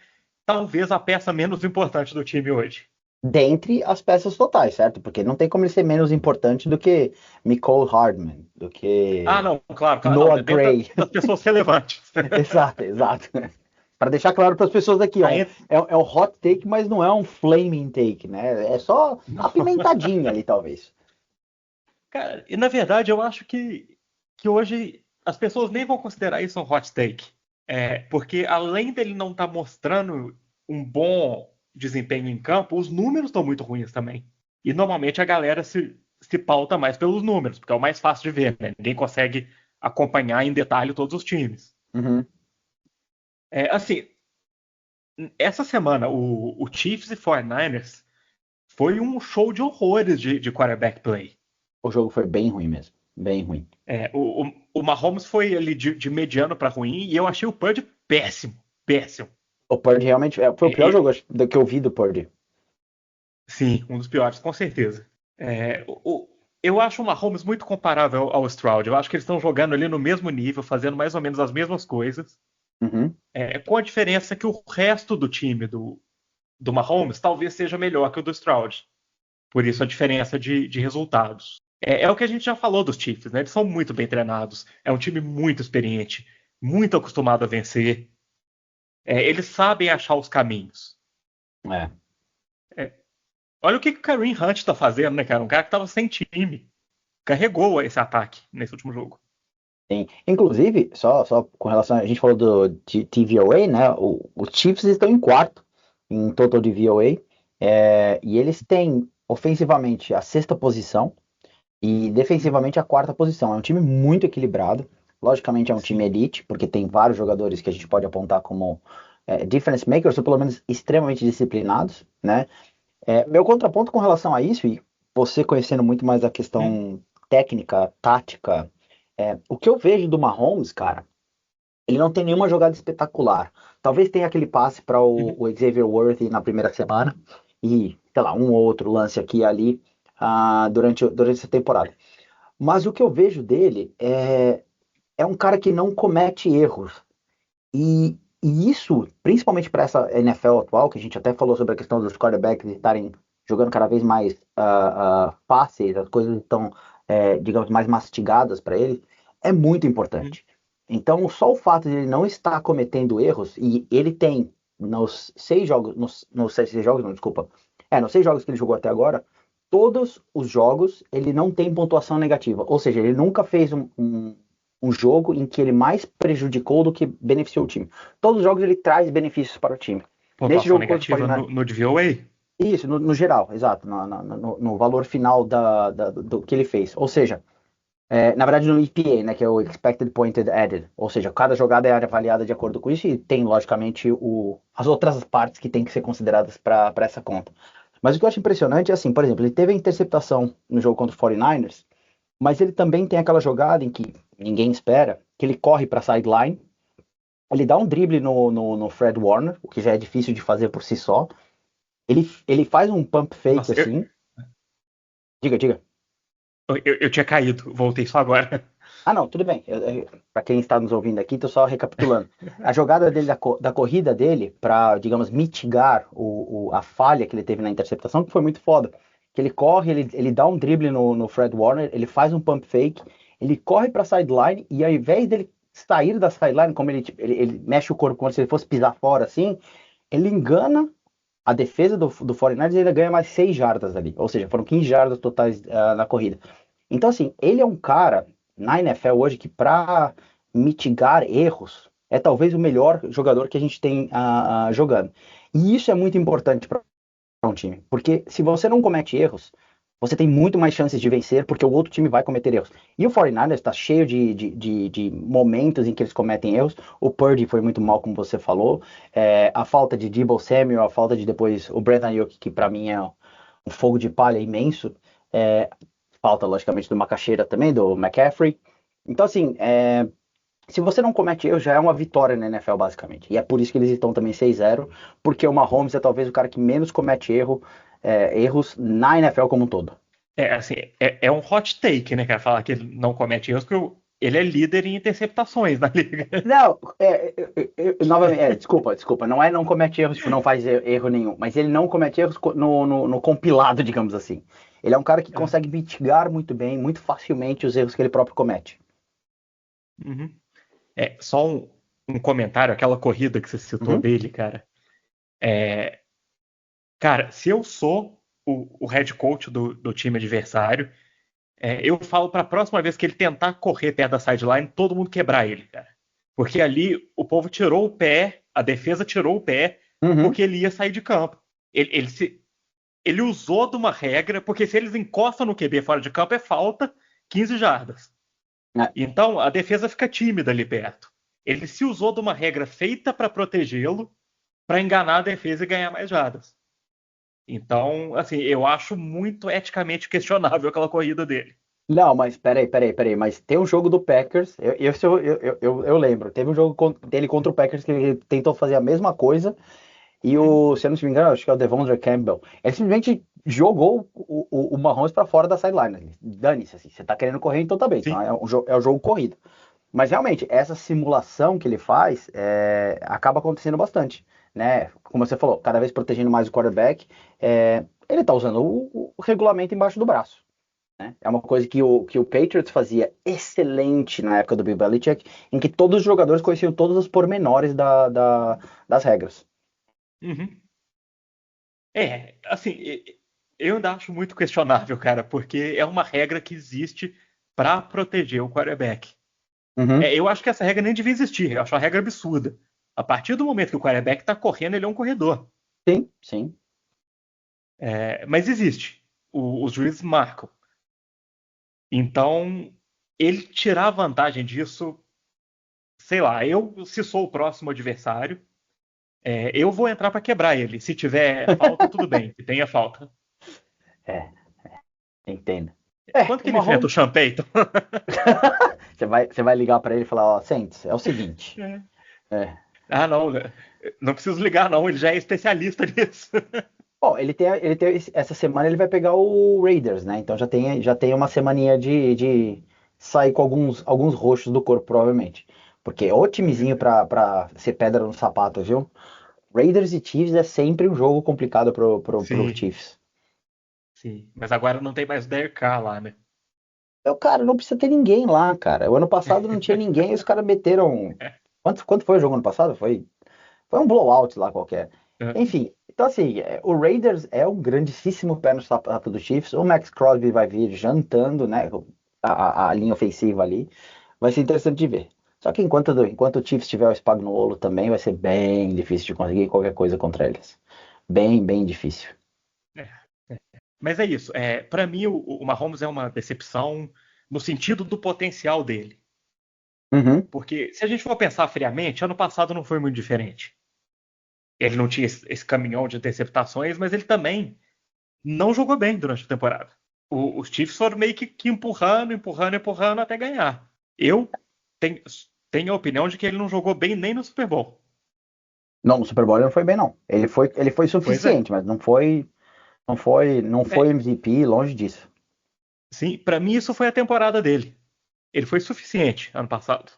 Speaker 2: talvez a peça menos importante do time hoje.
Speaker 1: Dentre as peças totais, certo? Porque não tem como ele ser menos importante do que Mecole Hardman, do
Speaker 2: Ah,
Speaker 1: que
Speaker 2: não, claro, claro, não,
Speaker 1: Noah
Speaker 2: é dentro
Speaker 1: Gray.
Speaker 2: das pessoas relevantes.
Speaker 1: Exato, exato. Para deixar claro para as pessoas aqui, ó,
Speaker 2: Aí,
Speaker 1: é um hot take, mas não é um flaming take, né? É só
Speaker 2: não.
Speaker 1: apimentadinha ali, talvez.
Speaker 2: Cara, e na verdade eu acho que hoje as pessoas nem vão considerar isso um hot take. Porque além dele não estar mostrando um bom desempenho em campo, os números estão muito ruins também. E normalmente a galera se pauta mais pelos números, porque é o mais fácil de ver, né? Ninguém consegue acompanhar em detalhe todos os times.
Speaker 1: Uhum.
Speaker 2: Assim, essa semana o Chiefs e 49ers foi um show de horrores de quarterback play.
Speaker 1: O jogo foi bem ruim mesmo. Bem ruim.
Speaker 2: O Mahomes foi ali de mediano para ruim e eu achei o Purdy péssimo. Péssimo.
Speaker 1: O Purdy realmente foi o pior jogo que eu vi do Purdy.
Speaker 2: Sim, um dos piores, com certeza. Eu acho o Mahomes muito comparável ao Stroud. Eu acho que eles estão jogando ali no mesmo nível, fazendo mais ou menos as mesmas coisas.
Speaker 1: Uhum.
Speaker 2: Com a diferença que o resto do time do Mahomes talvez seja melhor que o do Stroud. Por isso a diferença de resultados. É o que a gente já falou dos Chiefs, né? Eles são muito bem treinados. É um time muito experiente, muito acostumado a vencer. Eles sabem achar os caminhos.
Speaker 1: É.
Speaker 2: Olha o que o Kareem Hunt está fazendo, né, cara? Um cara que estava sem time. Carregou esse ataque nesse último jogo.
Speaker 1: Sim. Inclusive, só com relação. A gente falou do TVOA, né? Os Chiefs estão em quarto em total de VOA. E eles têm ofensivamente a sexta posição e defensivamente a quarta posição. É um time muito equilibrado. Logicamente é um time
Speaker 2: Sim.
Speaker 1: elite, porque tem vários jogadores que a gente pode apontar como difference makers, ou pelo menos extremamente disciplinados, né? Meu contraponto com relação a isso, e você conhecendo muito mais a questão técnica, tática, o que eu vejo do Mahomes, cara, ele não tem nenhuma jogada espetacular. Talvez tenha aquele passe para o Xavier Worthy na primeira semana e, sei lá, um ou outro lance aqui e ali durante essa temporada. Mas o que eu vejo dele é um cara que não comete erros. E isso, principalmente para essa NFL atual, que a gente até falou sobre a questão dos quarterbacks estarem jogando cada vez mais fáceis, as coisas estão, digamos, mais mastigadas para eles, é muito importante. Então, só o fato de ele não estar cometendo erros, e ele tem nos 6 jogos, nos 6 jogos, não, desculpa, nos 6 jogos que ele jogou até agora, todos os jogos ele não tem pontuação negativa, ou seja, ele nunca fez um jogo em que ele mais prejudicou do que beneficiou o time. Todos os jogos ele traz benefícios para o time. Nesse
Speaker 2: Pontuação
Speaker 1: jogo contra o
Speaker 2: negativa
Speaker 1: 49
Speaker 2: no DVOA?
Speaker 1: isso, no geral, exato, no valor final do que ele fez. Ou seja, na verdade no EPA, né, que é o Expected Pointed Added. Ou seja, cada jogada é avaliada de acordo com isso e tem, logicamente, as outras partes que têm que ser consideradas para essa conta. Mas o que eu acho impressionante é assim, por exemplo, ele teve a interceptação no jogo contra o 49ers, mas ele também tem aquela jogada em que ninguém espera, que ele corre para a sideline, ele dá um drible no Fred Warner, o que já é difícil de fazer por si só. Ele faz um pump fake
Speaker 2: Nossa,
Speaker 1: assim. Diga.
Speaker 2: eu tinha caído, voltei só agora.
Speaker 1: Ah, não, tudo bem. Para quem está nos ouvindo aqui, estou só recapitulando. A jogada dele da corrida dele para, digamos, mitigar a falha que ele teve na interceptação, que foi muito foda. Que ele corre, ele dá um drible no Fred Warner, ele faz um pump fake, ele corre para a sideline e ao invés dele sair da sideline, como ele mexe o corpo como se ele fosse pisar fora assim, ele engana a defesa do 49ers e ainda ganha mais 6 jardas ali. Ou seja, foram 15 jardas totais na corrida. Então, assim, ele é um cara na NFL hoje que, para mitigar erros, é talvez o melhor jogador que a gente tem jogando. E isso é muito importante para um time, porque se você não comete erros, você tem muito mais chances de vencer, porque o outro time vai cometer erros. E o 49ers está cheio de momentos em que eles cometem erros. O Purdy foi muito mal, como você falou. A falta de Deebo Samuel, a falta de depois o Brandon Ayuk, que para mim é um fogo de palha imenso. Falta, logicamente, do Macaxeira também, do McCaffrey. Então, assim, se você não comete erros, já é uma vitória na NFL, basicamente. E é por isso que eles estão também 6-0, porque o Mahomes é talvez o cara que menos comete erros na NFL como um todo.
Speaker 2: Assim, é um hot take, né, cara? Falar que ele não comete erros, porque ele é líder em interceptações na liga.
Speaker 1: Não, novamente, desculpa, não comete erros, tipo, não faz erro nenhum, mas ele não comete erros no compilado, digamos assim. Ele é um cara que consegue mitigar muito bem, muito facilmente os erros que ele próprio comete.
Speaker 2: Uhum. Só um comentário, aquela corrida que você citou
Speaker 1: Uhum.
Speaker 2: dele, cara. Cara, se eu sou o head coach do time adversário, eu falo para a próxima vez que ele tentar correr perto da sideline, todo mundo quebrar ele, cara. Porque ali o povo tirou o pé, a defesa tirou o pé,
Speaker 1: Uhum.
Speaker 2: porque ele ia sair de campo. Ele usou de uma regra, porque se eles encostam no QB fora de campo, é falta 15 jardas.
Speaker 1: É,
Speaker 2: Então a defesa fica tímida ali perto. Ele se usou de uma regra feita para protegê-lo, para enganar a defesa e ganhar mais jardas. Então, assim, eu acho muito eticamente questionável aquela corrida dele.
Speaker 1: Não, mas peraí. Mas tem um jogo do Packers, eu lembro. Teve um jogo dele contra o Packers que ele tentou fazer a mesma coisa. E
Speaker 2: Uhum.
Speaker 1: se eu não me engano, acho que é o Devondre Campbell. Ele simplesmente jogou o Mahomes pra fora da sideline. Dane-se, assim. Você tá querendo correr, então tá bem. Então
Speaker 2: Sim.
Speaker 1: é o jogo corrido. Mas realmente, essa simulação que ele faz acaba acontecendo bastante. Né? Como você falou, cada vez protegendo mais o quarterback, ele tá usando o regulamento embaixo do braço. Né? É uma coisa que o Patriots fazia excelente na época do Bill Belichick, em que todos os jogadores conheciam todos os pormenores das regras.
Speaker 2: Uhum. Assim, eu ainda acho muito questionável, cara, porque é uma regra que existe para proteger o quarterback.
Speaker 1: Uhum.
Speaker 2: Eu acho que essa regra nem devia existir, eu acho uma regra absurda. A partir do momento que o quarterback tá correndo, ele é um corredor.
Speaker 1: Sim, sim.
Speaker 2: Mas existe. Os juízes marcam. Então, ele tirar vantagem disso, sei lá, eu, se sou o próximo adversário, eu vou entrar para quebrar ele. Se tiver falta, tudo bem, que tenha falta.
Speaker 1: É, entendo.
Speaker 2: Quando
Speaker 1: O
Speaker 2: que ele enfrenta o
Speaker 1: Mahomes.
Speaker 2: Sean Payton?
Speaker 1: Você vai ligar pra ele e falar, ó, Saints, é o seguinte. É.
Speaker 2: Ah, não, não preciso ligar, não, ele já é especialista nisso.
Speaker 1: Bom, essa semana ele vai pegar o Raiders, né? Então já tem uma semaninha de sair com alguns roxos do corpo, provavelmente. Porque o timezinho pra ser pedra no sapato, viu? Raiders e Chiefs é sempre um jogo complicado pro
Speaker 2: Sim,
Speaker 1: Chiefs.
Speaker 2: sim. Mas agora não tem mais o Derek Carr lá, né?
Speaker 1: Cara, não precisa ter ninguém lá, cara. O ano passado não tinha ninguém e os caras meteram. Quanto foi o jogo ano passado? Foi um blowout lá qualquer. Enfim, então assim, o Raiders é um grandíssimo pé no sapato do Chiefs. O Max Crosby vai vir jantando, né? A linha ofensiva ali. Vai ser interessante de ver. Só que enquanto o Chiefs tiver o Spagnuolo também, vai ser bem difícil de conseguir qualquer coisa contra eles. Bem, bem difícil.
Speaker 2: É. Mas é isso. Para mim, o Mahomes é uma decepção no sentido do potencial dele.
Speaker 1: Uhum.
Speaker 2: Porque se a gente for pensar friamente, ano passado não foi muito diferente. Ele não tinha esse caminhão de interceptações, mas ele também não jogou bem durante a temporada. Os Chiefs foram meio que empurrando até ganhar. Eu tenho, tenho a opinião de que ele não jogou bem nem no Super Bowl.
Speaker 1: Não, no Super Bowl ele não foi bem, não. Ele foi
Speaker 2: Pois é.
Speaker 1: suficiente, mas não foi
Speaker 2: É,
Speaker 1: MVP, longe disso.
Speaker 2: sim, para mim isso foi a temporada dele. Ele foi suficiente ano passado.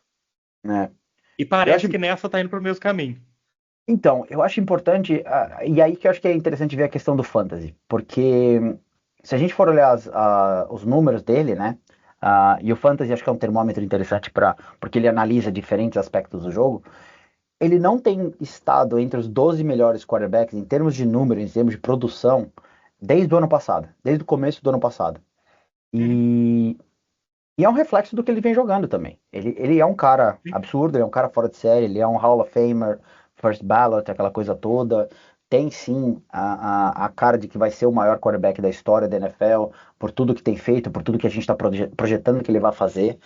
Speaker 1: Né?
Speaker 2: E
Speaker 1: Eu acho
Speaker 2: parece que nessa tá indo pro mesmo caminho.
Speaker 1: Então, eu acho importante, e aí que eu acho que é interessante ver a questão do fantasy, porque se a gente for olhar os números dele, né, e o fantasy acho que é um termômetro interessante porque ele analisa diferentes aspectos do jogo, ele não tem estado entre os 12 melhores quarterbacks em termos de número, em termos de produção, desde o ano passado, desde o começo do ano passado.
Speaker 2: Uhum,
Speaker 1: E, e é um reflexo do que ele vem jogando também. Ele é um cara
Speaker 2: sim.
Speaker 1: absurdo, ele é um cara fora de série, ele é um Hall of Famer, first ballot, aquela coisa toda. Tem sim a cara de que vai ser o maior quarterback da história da NFL, por tudo que tem feito, por tudo que a gente está projetando que ele vai fazer.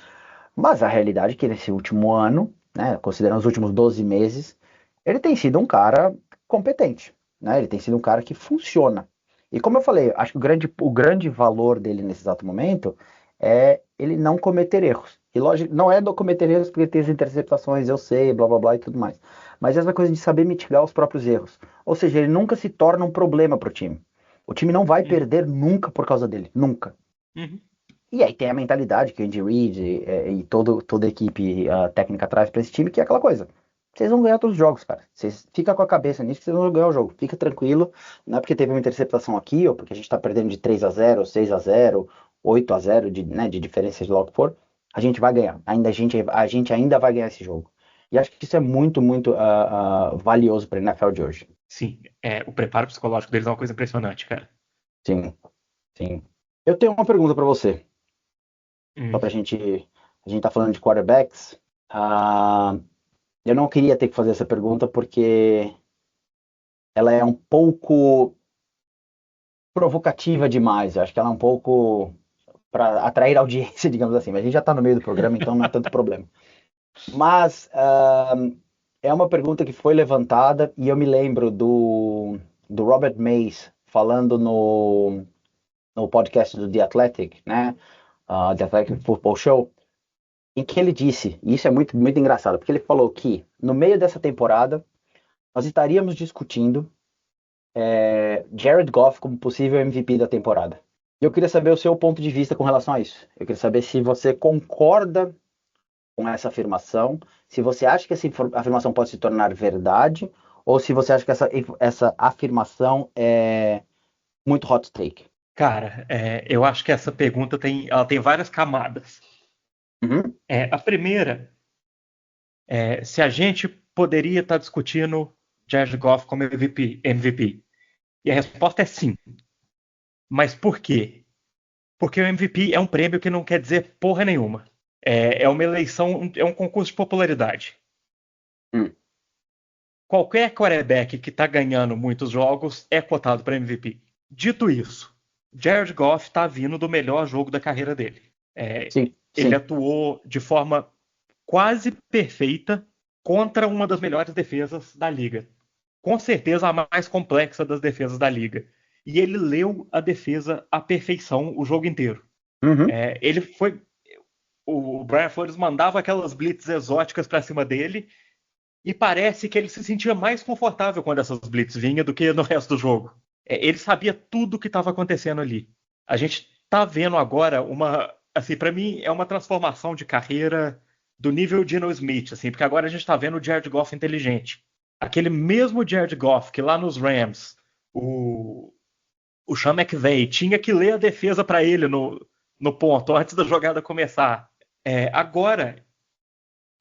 Speaker 1: Mas a realidade é que nesse último ano, né, considerando os últimos 12 meses, ele tem sido um cara competente. Né? Ele tem sido um cara que funciona. E como eu falei, acho que o grande valor dele nesse exato momento é ele não cometer erros. E lógico, não é do cometer erros porque tem as interceptações, eu sei, blá blá blá e tudo mais. Mas essa coisa de saber mitigar os próprios erros. Ou seja, ele nunca se torna um problema para o time. O time não vai
Speaker 2: Uhum,
Speaker 1: perder nunca por causa dele. Nunca.
Speaker 2: uhum,
Speaker 1: E aí tem a mentalidade que o Andy Reid e toda a equipe técnica traz para esse time, que é aquela coisa. Vocês vão ganhar todos os jogos, cara. Vocês fica com a cabeça nisso que vocês vão ganhar o jogo. Fica tranquilo. Não é porque teve uma interceptação aqui, ou porque a gente tá perdendo de 3-0, 6-0, 8-0 de diferença de logo que for. A gente vai ganhar. A gente ainda vai ganhar esse jogo. E acho que isso é muito, muito valioso para a NFL de hoje.
Speaker 2: sim. O preparo psicológico deles é uma coisa impressionante, cara.
Speaker 1: Sim, sim. Eu tenho uma pergunta para você. Só
Speaker 2: Hum,
Speaker 1: pra gente. A gente tá falando de quarterbacks. Ah, eu não queria ter que fazer essa pergunta porque ela é um pouco provocativa demais. Eu acho que ela é um pouco para atrair audiência, digamos assim. Mas a gente já tá no meio do programa, então não é tanto problema. Mas é uma pergunta que foi levantada e eu me lembro do Robert Mays falando no podcast do The Athletic, né? The Athletic Football Show, em que ele disse, e isso é muito, muito engraçado, porque ele falou que no meio dessa temporada nós estaríamos discutindo Jared Goff como possível MVP da temporada. E eu queria saber o seu ponto de vista com relação a isso. Eu queria saber se você concorda com essa afirmação, se você acha que essa afirmação pode se tornar verdade, ou se você acha que essa afirmação é muito hot take.
Speaker 2: Cara, eu acho que essa pergunta ela tem várias camadas.
Speaker 1: Uhum.
Speaker 2: A primeira se a gente poderia estar discutindo Jared Goff como MVP. E a resposta é sim. Mas por quê? Porque o MVP é um prêmio que não quer dizer porra nenhuma. É uma eleição, é um concurso de popularidade. Qualquer quarterback que está ganhando muitos jogos é cotado para MVP. Dito isso, Jared Goff está vindo do melhor jogo da carreira dele.
Speaker 1: Sim.
Speaker 2: Ele atuou de forma quase perfeita contra uma das melhores defesas da liga. Com certeza a mais complexa das defesas da liga. E ele leu a defesa à perfeição o jogo inteiro.
Speaker 1: Uhum.
Speaker 2: Ele foi. O Brian Flores mandava aquelas blitz exóticas para cima dele e parece que ele se sentia mais confortável quando essas blitz vinham do que no resto do jogo. Ele sabia tudo o que estava acontecendo ali. A gente tá vendo agora assim, para mim é uma transformação de carreira do nível Geno Smith, assim, porque agora a gente tá vendo o Jared Goff inteligente. Aquele mesmo Jared Goff que lá nos Rams o Sean McVay tinha que ler a defesa para ele no ponto antes da jogada começar. Agora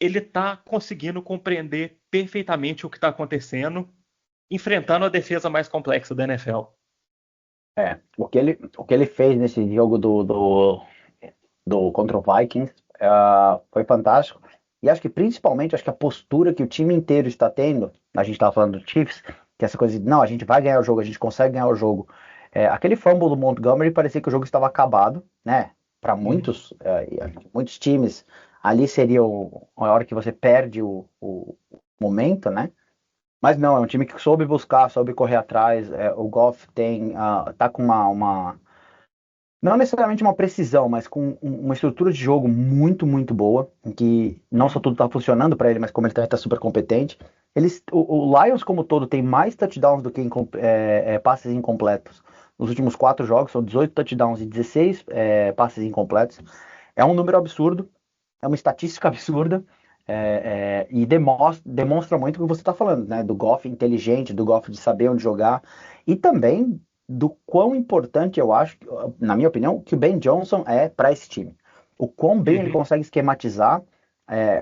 Speaker 2: ele está conseguindo compreender perfeitamente o que está acontecendo, enfrentando a defesa mais complexa da NFL.
Speaker 1: O que ele fez nesse jogo do contra o Vikings foi fantástico. E acho que principalmente a postura que o time inteiro está tendo, a gente estava falando do Chiefs, que essa coisa de, não, a gente vai ganhar o jogo, a gente consegue ganhar o jogo. Aquele fumble do Montgomery parecia que o jogo estava acabado, né? Para muitos times, ali seria a hora que você perde o momento, né? Mas não, é um time que soube buscar, soube correr atrás. O Goff tá com não necessariamente uma precisão, mas com uma estrutura de jogo muito, muito boa, em que não só tudo está funcionando para ele, mas como ele tá super competente. O Lions, como todo, tem mais touchdowns do que passes incompletos. Nos últimos 4 jogos, são 18 touchdowns e 16 passes incompletos. É um número absurdo, é uma estatística absurda, e demonstra muito o que você está falando, né? Do Goff inteligente, do Goff de saber onde jogar, e também do quão importante eu acho, na minha opinião, que o Ben Johnson é para esse time. O quão bem ele consegue esquematizar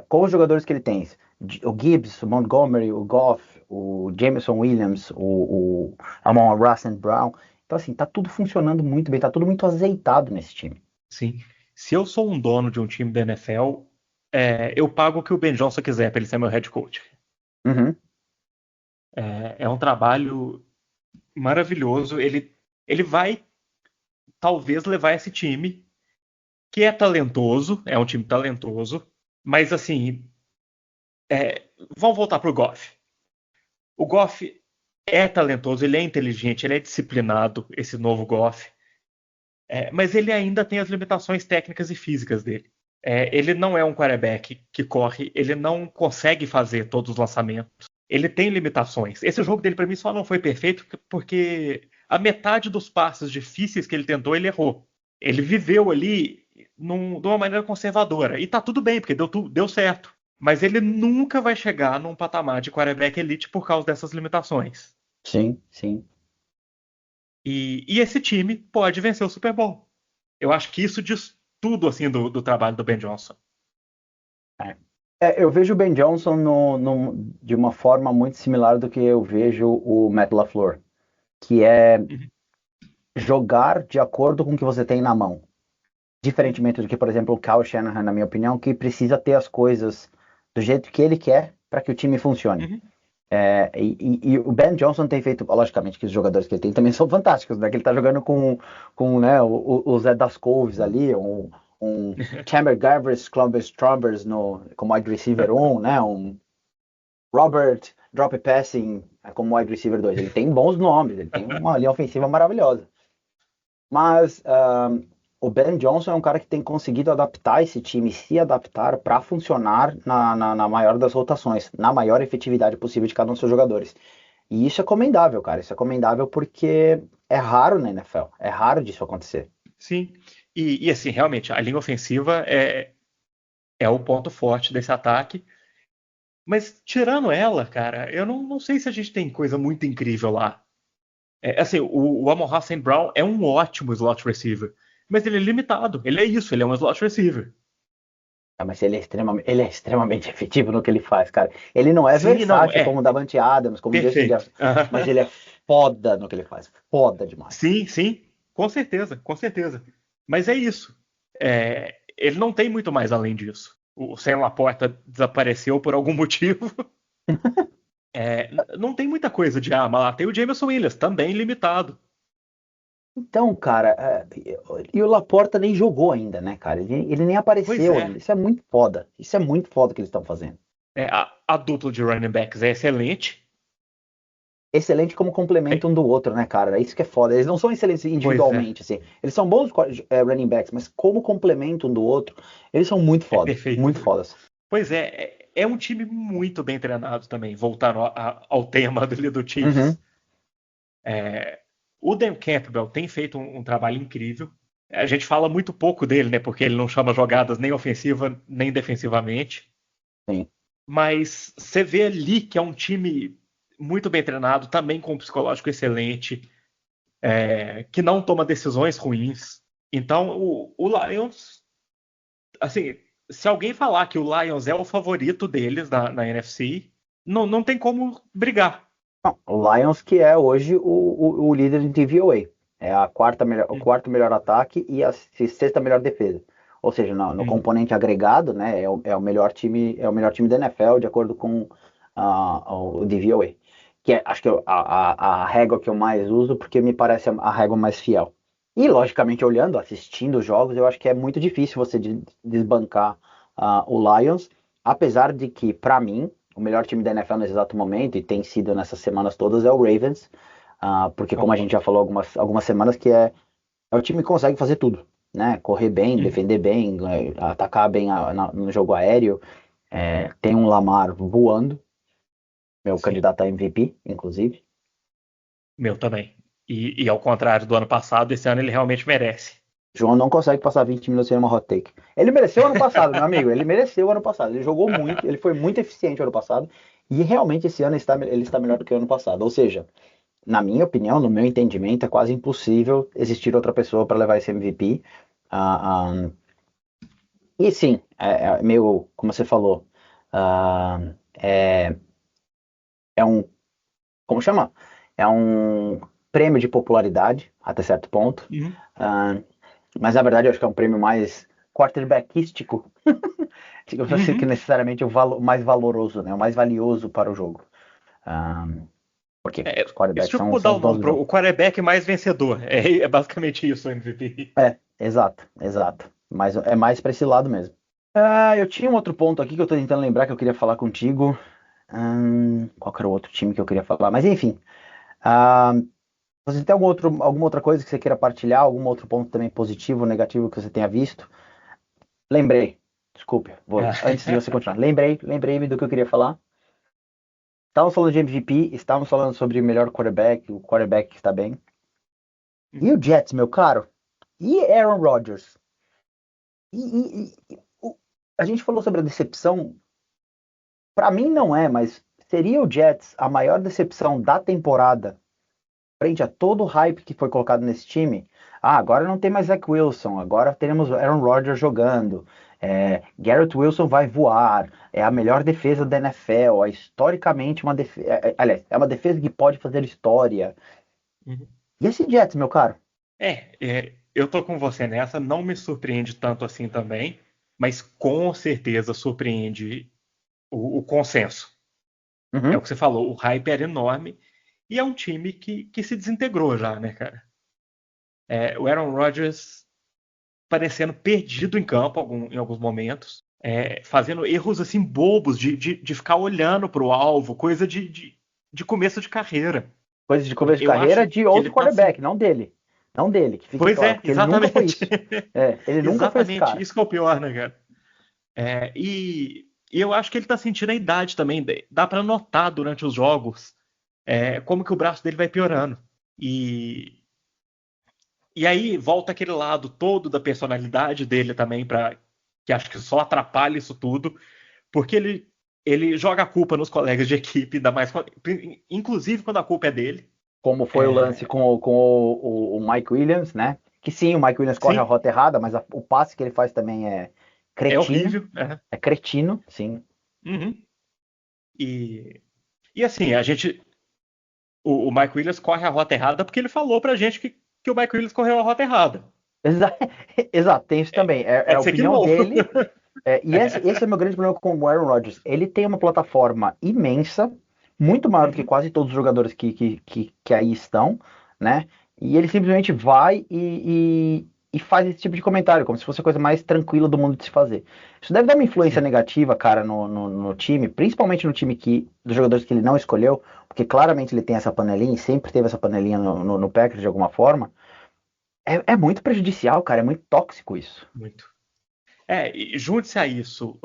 Speaker 1: com os jogadores que ele tem. O Gibbs, o Montgomery, o Goff, o Jameson Williams, o Amon-Ra St. Brown. Então, assim, tá tudo funcionando muito bem, tá tudo muito azeitado nesse time.
Speaker 2: Sim. Se eu sou um dono de um time da NFL, eu pago o que o Ben Johnson quiser para ele ser meu head coach.
Speaker 1: Uhum.
Speaker 2: É um trabalho maravilhoso. Ele vai, talvez, levar esse time, que é talentoso, é um time talentoso, mas, assim, vamos voltar pro Goff. O Goff é talentoso, ele é inteligente, ele é disciplinado, esse novo Goff. Mas ele ainda tem as limitações técnicas e físicas dele. Ele não é um quarterback que corre, ele não consegue fazer todos os lançamentos. Ele tem limitações. Esse jogo dele, para mim, só não foi perfeito porque a metade dos passes difíceis que ele tentou, ele errou. Ele viveu ali de uma maneira conservadora. E tá tudo bem, porque deu certo. Mas ele nunca vai chegar num patamar de quarterback elite por causa dessas limitações.
Speaker 1: Sim, sim.
Speaker 2: E esse time pode vencer o Super Bowl. Eu acho que isso diz tudo assim do trabalho do Ben Johnson.
Speaker 1: Eu vejo o Ben Johnson de uma forma muito similar do que eu vejo o Matt LaFleur, que é jogar de acordo com o que você tem na mão. Diferentemente do que, por exemplo, o Kyle Shanahan, na minha opinião, que precisa ter as coisas do jeito que ele quer para que o time funcione. E o Ben Johnson tem feito, logicamente que os jogadores que ele tem também são fantásticos, né? Que ele tá jogando com né, o Zé das Couves ali, um Chamber Garbers, Clubber Strawberries como wide receiver 1, né? Um Robert Drop Passing como wide receiver 2. Ele tem bons nomes, ele tem uma linha ofensiva maravilhosa. Mas o Ben Johnson é um cara que tem conseguido adaptar esse time, se adaptar para funcionar na maior das rotações, na maior efetividade possível de cada um dos seus jogadores. E isso é comendável, cara. Isso é comendável porque é raro na NFL. É raro disso acontecer.
Speaker 2: Sim. E assim, realmente, a linha ofensiva é o ponto forte desse ataque. Mas tirando ela, cara, eu não sei se a gente tem coisa muito incrível lá. Assim, o Amon-Ra St. Brown é um ótimo slot receiver. Mas ele é limitado. Ele é isso, ele é um slot receiver.
Speaker 1: Mas ele é extremamente efetivo no que ele faz, cara. Ele não é
Speaker 2: Sim, não,
Speaker 1: versátil como o Davante Adams, como o Justin
Speaker 2: perfeito.
Speaker 1: Jefferson, mas ele é foda no que ele faz. Foda demais.
Speaker 2: Sim, sim, com certeza, com certeza. Mas é isso. Ele não tem muito mais além disso. O Sam Laporta desapareceu por algum motivo. Não tem muita coisa de mas lá tem o Jameson Williams, também limitado.
Speaker 1: Então, cara, e o Laporta nem jogou ainda, né, cara? Ele nem
Speaker 2: Pois
Speaker 1: apareceu ainda.
Speaker 2: é.
Speaker 1: Isso é muito foda. Isso é muito foda que eles estão fazendo.
Speaker 2: A dupla de running backs é excelente.
Speaker 1: Excelente como complemento um do outro, né, cara? É isso que é foda. Eles não são excelentes
Speaker 2: Pois é,
Speaker 1: individualmente, assim. Eles são bons running backs, mas como complemento um do outro, eles são muito
Speaker 2: é
Speaker 1: foda.
Speaker 2: perfeito.
Speaker 1: Muito fodas.
Speaker 2: Pois é um time muito bem treinado também, voltando ao tema do
Speaker 1: Uhum.
Speaker 2: Chiefs. O Dan Campbell tem feito um trabalho incrível. A gente fala muito pouco dele, né? Porque ele não chama jogadas nem ofensiva nem defensivamente.
Speaker 1: Sim.
Speaker 2: Mas você vê ali que é um time muito bem treinado, também com um psicológico excelente, que não toma decisões ruins. Então, o Lions, assim, se alguém falar que o Lions é o favorito deles na NFC, não tem como brigar.
Speaker 1: Não, o Lions que é hoje o líder em DVOA. É o
Speaker 2: Hum,
Speaker 1: quarto melhor ataque e a sexta melhor defesa. Ou seja, no
Speaker 2: hum,
Speaker 1: componente agregado, né, é o melhor time, é o melhor time da NFL de acordo com o DVOA. Que acho que é a régua que eu mais uso porque me parece a régua mais fiel. E logicamente olhando, assistindo os jogos, eu acho que é muito difícil você desbancar o Lions, apesar de que para mim o melhor time da NFL nesse exato momento, e tem sido nessas semanas todas, é o Ravens, porque como a gente
Speaker 2: concordo.
Speaker 1: já falou algumas semanas, que é o time que consegue fazer tudo, né? Correr bem,
Speaker 2: Uhum,
Speaker 1: defender bem, atacar bem no jogo aéreo. Tem um Lamar voando, meu
Speaker 2: sim,
Speaker 1: candidato a MVP, inclusive.
Speaker 2: meu também. E ao contrário do ano passado, esse ano ele realmente merece.
Speaker 1: João não consegue passar 20 minutos sem uma hot take. Ele mereceu ano passado, meu amigo. Ele mereceu ano passado. Ele jogou muito, ele foi muito eficiente ano passado. E realmente esse ano ele está melhor do que o ano passado. Ou seja, na minha opinião, no meu entendimento, é quase impossível existir outra pessoa para levar esse MVP. Ah, ah, e sim, é meio, como você falou, ah, é, é um, como chama? É um prêmio de popularidade, até certo ponto.
Speaker 2: Uhum,
Speaker 1: Ah, mas na verdade eu acho que é um prêmio mais quarterbackístico, digamos assim, que
Speaker 2: uhum.
Speaker 1: necessariamente o mais valoroso, né? O mais valioso para o jogo. Ah, porque os
Speaker 2: Eles
Speaker 1: quarterbacks
Speaker 2: tinham que
Speaker 1: são
Speaker 2: mudar
Speaker 1: os
Speaker 2: o
Speaker 1: donos
Speaker 2: nome
Speaker 1: do
Speaker 2: para
Speaker 1: jogo.
Speaker 2: o quarterback mais vencedor. É basicamente isso o MVP.
Speaker 1: Exato, exato. Mas é mais para esse lado mesmo. Eu tinha um outro ponto aqui que eu tô tentando lembrar que eu queria falar contigo. Qual que era o outro time que eu queria falar? Mas enfim. Você tem alguma outra coisa que você queira partilhar? Algum outro ponto também positivo ou negativo que você tenha visto? Lembrei. Desculpe, antes de você continuar. Lembrei-me do que eu queria falar. Estávamos falando de MVP, estávamos falando sobre o melhor quarterback, o quarterback que está bem. E o Jets, meu caro? E Aaron Rodgers? A gente falou sobre a decepção. Para mim não é, mas seria o Jets a maior decepção da temporada frente a todo o hype que foi colocado nesse time? Agora não tem mais Zach Wilson, agora teremos Aaron Rodgers jogando. Garrett Wilson vai voar, é a melhor defesa da NFL, é historicamente uma defesa. Aliás, é uma defesa que pode fazer história.
Speaker 2: Uhum.
Speaker 1: E esse Jets, meu caro?
Speaker 2: Eu tô com você nessa, não me surpreende tanto assim também, mas com certeza surpreende o consenso. É o
Speaker 1: Uhum.
Speaker 2: que você falou, o hype era enorme e é um time que se desintegrou já, né, cara? O Aaron Rodgers parecendo perdido em campo em alguns momentos, fazendo erros assim bobos de ficar olhando para o alvo, coisa de de começo de carreira.
Speaker 1: Coisa de começo de
Speaker 2: Eu
Speaker 1: carreira
Speaker 2: acho
Speaker 1: de
Speaker 2: que ele
Speaker 1: outro
Speaker 2: tá assim.
Speaker 1: quarterback, não dele. Não dele, que fique
Speaker 2: Pois
Speaker 1: claro,
Speaker 2: é,
Speaker 1: porque ele nunca foi
Speaker 2: exatamente.
Speaker 1: isso. Ele nunca foi esse
Speaker 2: Exatamente.
Speaker 1: cara.
Speaker 2: Isso que é o pior, né, cara? E eu acho que ele tá sentindo a idade também. Dá pra notar durante os jogos como que o braço dele vai piorando. E, e aí volta aquele lado todo da personalidade dele também, que acho que só atrapalha isso tudo, porque ele joga a culpa nos colegas de equipe, ainda mais, inclusive quando a culpa é dele.
Speaker 1: Como foi o lance
Speaker 2: É,
Speaker 1: com o Mike Williams, né? Que sim, o Mike Williams corre a
Speaker 2: sim,
Speaker 1: rota errada, mas o passe que ele faz também é
Speaker 2: é
Speaker 1: cretino.
Speaker 2: horrível. É.
Speaker 1: É cretino, sim.
Speaker 2: Uhum. E, e assim, o Mike Williams corre a rota errada porque ele falou pra gente que o Mike Williams correu a rota errada.
Speaker 1: Exa- Exato, tem isso também. É a
Speaker 2: Pode ser que
Speaker 1: opinião
Speaker 2: não.
Speaker 1: dele. E esse é o meu grande problema com o Aaron Rodgers. Ele tem uma plataforma imensa, muito maior do que
Speaker 2: Uhum.
Speaker 1: quase todos os jogadores que aí estão, né? E ele simplesmente vai e faz esse tipo de comentário, como se fosse a coisa mais tranquila do mundo de se fazer. Isso deve dar uma influência
Speaker 2: Sim.
Speaker 1: negativa, cara, no time, principalmente no time dos jogadores que ele não escolheu, porque claramente ele tem essa panelinha e sempre teve essa panelinha no Packers de alguma forma. É muito prejudicial, cara, é muito tóxico isso.
Speaker 2: Muito. E junte-se a isso.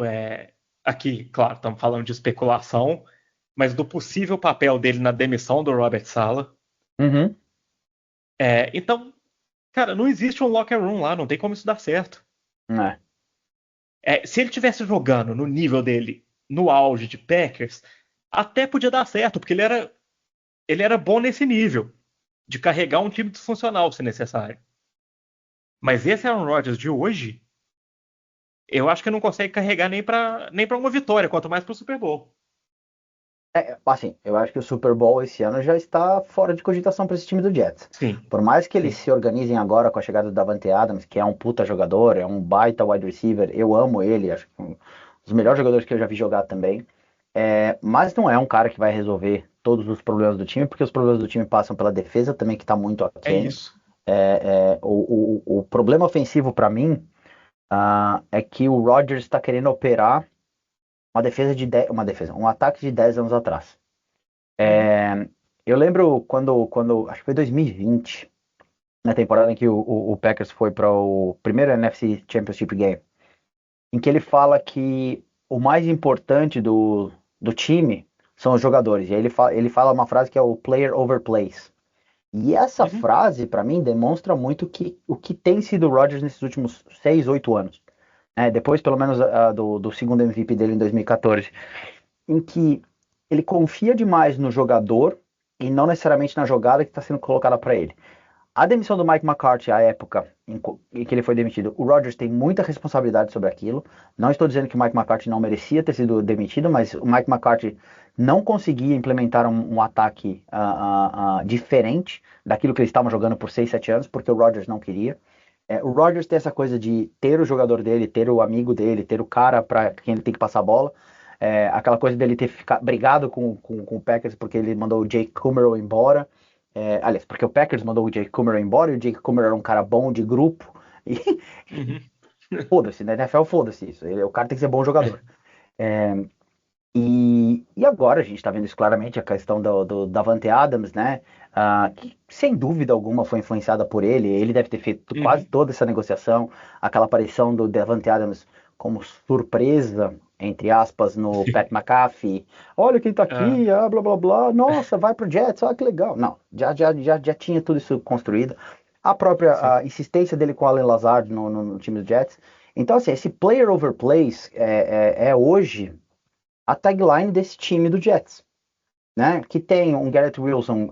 Speaker 2: Aqui, claro, estamos falando de especulação, mas do possível papel dele na demissão do Robert Saleh.
Speaker 1: Uhum.
Speaker 2: Então, cara, não existe um locker room lá, não tem como isso dar certo.
Speaker 1: É.
Speaker 2: Se ele tivesse jogando no nível dele, no auge de Packers, até podia dar certo, porque ele era bom nesse nível, de carregar um time disfuncional se necessário. Mas esse Aaron Rodgers de hoje, eu acho que não consegue carregar nem para uma vitória, quanto mais para o Super Bowl.
Speaker 1: Assim, eu acho que o Super Bowl esse ano já está fora de cogitação para esse time do Jets.
Speaker 2: Sim,
Speaker 1: Por mais que eles
Speaker 2: sim.
Speaker 1: se organizem agora com a chegada do Davante Adams, que é um puta jogador, é um baita wide receiver, eu amo ele, acho que é um dos melhores jogadores que eu já vi jogar também. Mas não é um cara que vai resolver todos os problemas do time, porque os problemas do time passam pela defesa também, que está muito
Speaker 2: É
Speaker 1: aquém.
Speaker 2: isso.
Speaker 1: O problema ofensivo para mim é que o Rodgers está querendo operar um ataque de 10 anos atrás.
Speaker 2: Uhum.
Speaker 1: Eu lembro quando acho que foi 2020, na temporada em que o Packers foi para o primeiro NFC Championship Game, em que ele fala que o mais importante do time são os jogadores. E aí ele fala uma frase que é o player over plays. E essa
Speaker 2: Uhum.
Speaker 1: frase, para mim, demonstra muito o que tem sido o Rodgers nesses últimos 6, 8 anos. Depois, pelo menos, do segundo MVP dele em 2014, em que ele confia demais no jogador e não necessariamente na jogada que está sendo colocada para ele. A demissão do Mike McCarthy, à época em que ele foi demitido, o Rodgers tem muita responsabilidade sobre aquilo. Não estou dizendo que o Mike McCarthy não merecia ter sido demitido, mas o Mike McCarthy não conseguia implementar um ataque diferente daquilo que eles estavam jogando por 6, 7 anos, porque o Rodgers não queria. O Rodgers tem essa coisa de ter o jogador dele, ter o amigo dele, ter o cara para quem ele tem que passar a bola. Aquela coisa dele ter brigado com o Packers porque ele mandou o Jake Kumerow embora. Aliás, porque o Packers mandou o Jake Kumerow embora e o Jake Kumerow era um cara bom de grupo. E
Speaker 2: Uhum.
Speaker 1: foda-se, na NFL foda-se isso. O cara tem que ser bom jogador. E agora a gente está vendo isso claramente, a questão do Davante Adams, né? Que sem dúvida alguma foi influenciada por ele. Ele deve ter feito quase
Speaker 2: Uhum.
Speaker 1: toda essa negociação, aquela aparição do Davante Adams como surpresa, entre aspas, no
Speaker 2: Sim.
Speaker 1: Pat McAfee. Olha quem tá
Speaker 2: Ah,
Speaker 1: aqui, blá blá blá. Nossa, vai pro Jets, que legal. Não, já tinha tudo isso construído. A própria
Speaker 2: sim.
Speaker 1: insistência dele com o Allen Lazard no time do Jets. Então, assim, esse player over plays é hoje a tagline desse time do Jets, né? Que tem um Garrett Wilson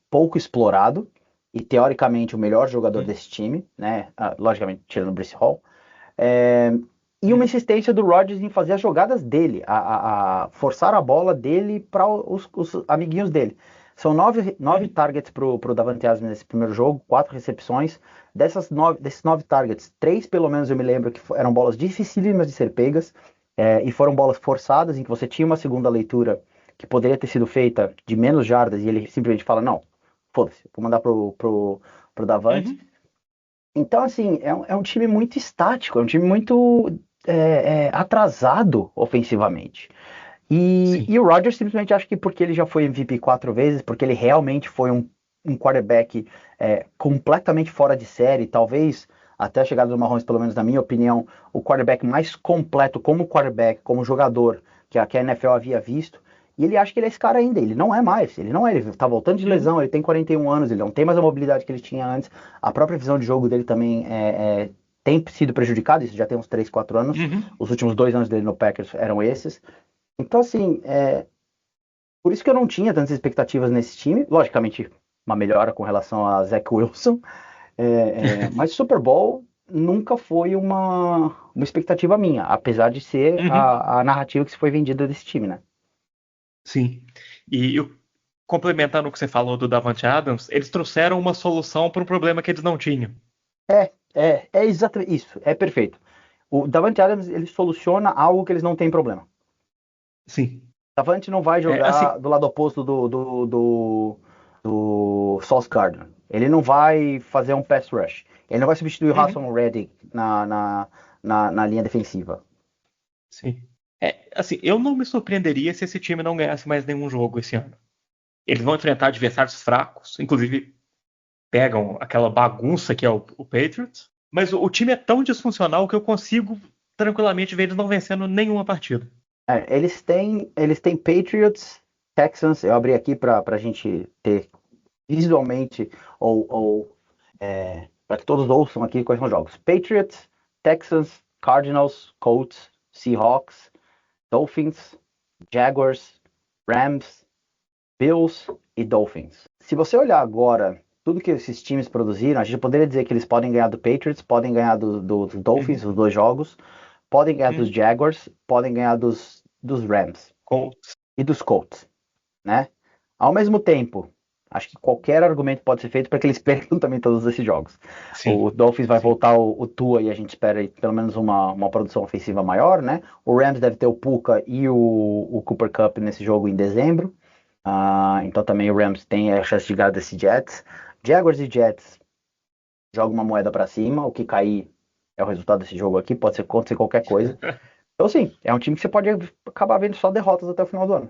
Speaker 1: pouco explorado e teoricamente o melhor jogador
Speaker 2: Uhum.
Speaker 1: desse time, né? Logicamente tirando o Brice Hall. É, e uma
Speaker 2: Uhum.
Speaker 1: insistência do Rodgers em fazer as jogadas dele, forçar a bola dele para os amiguinhos dele. São nove
Speaker 2: Uhum.
Speaker 1: targets pro Davante Adams nesse primeiro jogo, 4 recepções. Desses 9 targets, 3 pelo menos eu me lembro que eram bolas dificílimas de ser pegas, e foram bolas forçadas, em que você tinha uma segunda leitura que poderia ter sido feita de menos jardas, e ele simplesmente fala, não, foda-se, vou mandar pro Davante.
Speaker 2: Uhum.
Speaker 1: Então, assim, é um time muito estático, é um time muito atrasado ofensivamente. E,
Speaker 2: Sim.
Speaker 1: e o Rodgers simplesmente acho que porque ele já foi MVP 4 vezes, porque ele realmente foi um quarterback completamente fora de série, talvez até a chegada do Mahomes, pelo menos na minha opinião, o quarterback mais completo como quarterback, como jogador que a NFL havia visto. E ele acha que ele é esse cara ainda. Ele não é mais. Ele não é. Ele tá voltando de
Speaker 2: Uhum.
Speaker 1: lesão. Ele tem 41 anos. Ele não tem mais a mobilidade que ele tinha antes. A própria visão de jogo dele também tem sido prejudicada. Isso já tem uns 3, 4 anos.
Speaker 2: Uhum.
Speaker 1: Os últimos 2 anos dele no Packers eram esses. Então, assim, por isso que eu não tinha tantas expectativas nesse time. Logicamente, uma melhora com relação a Zach Wilson. Mas Super Bowl nunca foi uma expectativa minha, apesar de ser
Speaker 2: Uhum.
Speaker 1: a narrativa que se foi vendida desse time, né?
Speaker 2: Sim. E complementando o que você falou do Davante Adams, eles trouxeram uma solução para um problema que eles não tinham.
Speaker 1: É exatamente isso, é perfeito. O Davante Adams, ele soluciona algo que eles não têm problema.
Speaker 2: Sim.
Speaker 1: Davante não vai
Speaker 2: Assim.
Speaker 1: jogar do lado oposto do Sauce Gardner. Ele não vai fazer um pass rush. Ele não vai substituir o
Speaker 2: Uhum.
Speaker 1: Hassan Reddick na linha defensiva.
Speaker 2: Sim. Assim, eu não me surpreenderia se esse time não ganhasse mais nenhum jogo esse ano. Eles vão enfrentar adversários fracos, inclusive pegam aquela bagunça que é o Patriots. Mas o time é tão disfuncional que eu consigo tranquilamente ver eles não vencendo nenhuma partida.
Speaker 1: Eles têm Patriots, Texans. Eu abri aqui para a gente ter visualmente ou para que todos ouçam aqui quais são os jogos. Patriots, Texans, Cardinals, Colts, Seahawks, Dolphins, Jaguars, Rams, Bills e Dolphins. Se você olhar agora tudo que esses times produziram, a gente poderia dizer que eles podem ganhar do Patriots, podem ganhar dos Dolphins,
Speaker 2: Uhum.
Speaker 1: os 2 jogos, podem ganhar dos
Speaker 2: Uhum.
Speaker 1: Jaguars, podem ganhar dos Rams
Speaker 2: Colts.
Speaker 1: e dos Colts, né? Ao mesmo tempo, acho que qualquer argumento pode ser feito para que eles percam também todos esses jogos. O
Speaker 2: Sim.
Speaker 1: Dolphins vai
Speaker 2: Sim.
Speaker 1: voltar o Tua e a gente espera aí pelo menos uma produção ofensiva maior, né? O Rams deve ter o Puka e o Cooper Kupp nesse jogo em dezembro. Então também o Rams tem a chance de ganhar desse Jets. Jaguars e Jets jogam uma moeda para cima. O que cair é o resultado desse jogo aqui. Pode ser acontecer qualquer coisa. Então, sim, é um time que você pode acabar vendo só derrotas até o final do ano.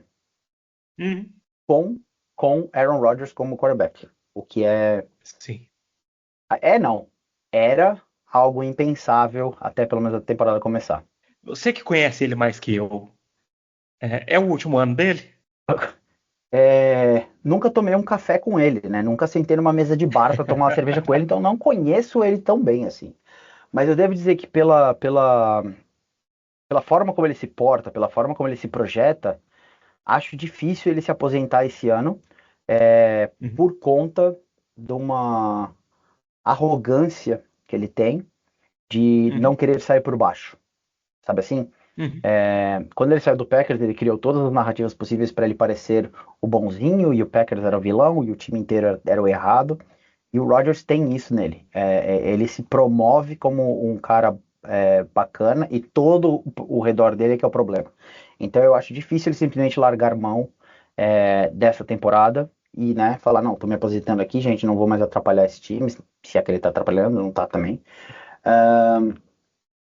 Speaker 2: Uhum.
Speaker 1: Com, com Aaron Rodgers como quarterback. O que é.
Speaker 2: Sim.
Speaker 1: Não. Era algo impensável até pelo menos a temporada começar.
Speaker 2: Você que conhece ele mais que eu, é o último ano dele?
Speaker 1: Nunca tomei um café com ele, né? Nunca sentei numa mesa de bar para tomar uma cerveja com ele, então não conheço ele tão bem assim. Mas eu devo dizer que pela forma como ele se porta, pela forma como ele se projeta, acho difícil ele se aposentar esse ano,
Speaker 2: Uhum.
Speaker 1: por conta de uma arrogância que ele tem de não
Speaker 2: Uhum.
Speaker 1: querer sair por baixo. Sabe assim?
Speaker 2: Uhum.
Speaker 1: Quando ele saiu do Packers, ele criou todas as narrativas possíveis para ele parecer o bonzinho, e o Packers era o vilão, e o time inteiro era o errado. E o Rodgers tem isso nele. Ele se promove como um cara bacana, e todo o redor dele é que é o problema. Então eu acho difícil ele simplesmente largar mão dessa temporada e, né, falar, não, tô me aposentando aqui, gente, não vou mais atrapalhar esse time, se é que ele tá atrapalhando, não tá também.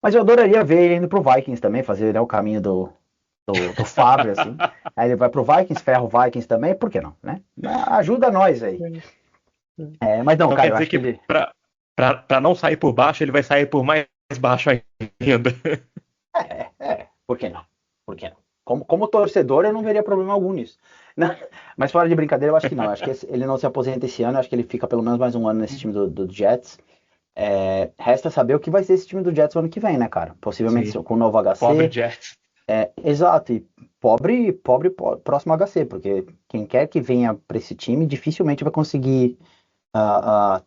Speaker 1: Mas eu adoraria ver ele indo pro Vikings também, fazer, né, o caminho do Favre, assim. Aí ele vai pro Vikings, ferra o Vikings também, por que não, né? Ajuda nós aí. Mas não,
Speaker 2: Então
Speaker 1: cara,
Speaker 2: quer
Speaker 1: eu
Speaker 2: dizer
Speaker 1: acho que
Speaker 2: que
Speaker 1: ele.
Speaker 2: para não sair por baixo, ele vai sair por mais baixo ainda.
Speaker 1: Por que não? Por que não? Como torcedor, eu não veria problema algum nisso. Não, mas fora de brincadeira, eu acho que não. Eu acho que ele não se aposenta esse ano, eu acho que ele fica pelo menos mais um ano nesse time do Jets. Resta saber o que vai ser esse time do Jets no ano que vem, né, cara? Possivelmente
Speaker 2: Sim.
Speaker 1: com o novo
Speaker 2: Pobre
Speaker 1: HC.
Speaker 2: Jets.
Speaker 1: Exato, e pobre próximo HC, porque quem quer que venha para esse time dificilmente vai conseguir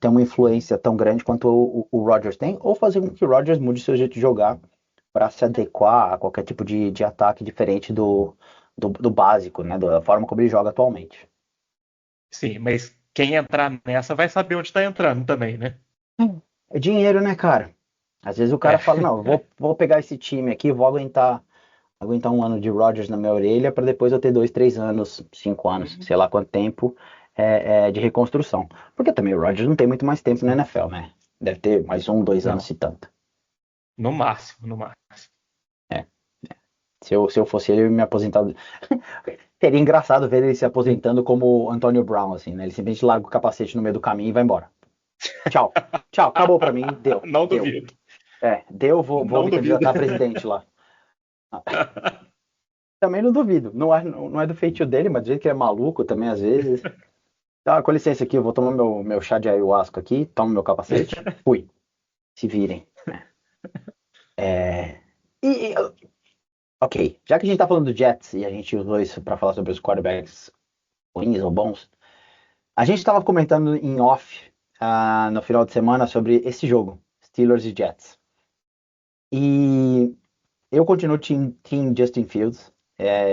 Speaker 1: ter uma influência tão grande quanto o Rodgers tem, ou fazer com que o Rodgers mude seu jeito de jogar para se adequar a qualquer tipo de ataque diferente do básico, né, da forma como ele joga atualmente.
Speaker 2: Sim, mas quem entrar nessa vai saber onde está entrando também, né?
Speaker 1: É dinheiro, né, cara? Às vezes o cara
Speaker 2: É.
Speaker 1: fala, não, eu vou pegar esse time aqui, vou aguentar um ano de Rodgers na minha orelha para depois eu ter 2, 3 anos, 5 anos, sei lá quanto tempo de reconstrução. Porque também o Rodgers não tem muito mais tempo na
Speaker 2: Sim.
Speaker 1: NFL, né? Deve ter mais 1, 2 anos
Speaker 2: Não,
Speaker 1: se tanto.
Speaker 2: no máximo, no máximo.
Speaker 1: É. Se eu fosse ele, eu ia me aposentar. Seria engraçado ver ele se aposentando como Antonio Brown, assim, né? Ele simplesmente larga o capacete no meio do caminho e vai embora. Tchau. Tchau, acabou pra mim, deu.
Speaker 2: Não
Speaker 1: Deu.
Speaker 2: duvido.
Speaker 1: Vou
Speaker 2: Não
Speaker 1: me
Speaker 2: duvido.
Speaker 1: candidatar a presidente lá. Também não duvido. Não é do feitio dele, mas do jeito que ele é maluco também, às vezes. Tá, com licença aqui, eu vou tomar meu chá de ayahuasca aqui, tomo meu capacete, fui. Se virem. É... E, ok, já que a gente tá falando do Jets e a gente usou isso pra falar sobre os quarterbacks ruins ou bons, a gente tava comentando em off no final de semana sobre esse jogo, Steelers e Jets. E eu continuo team Justin Fields.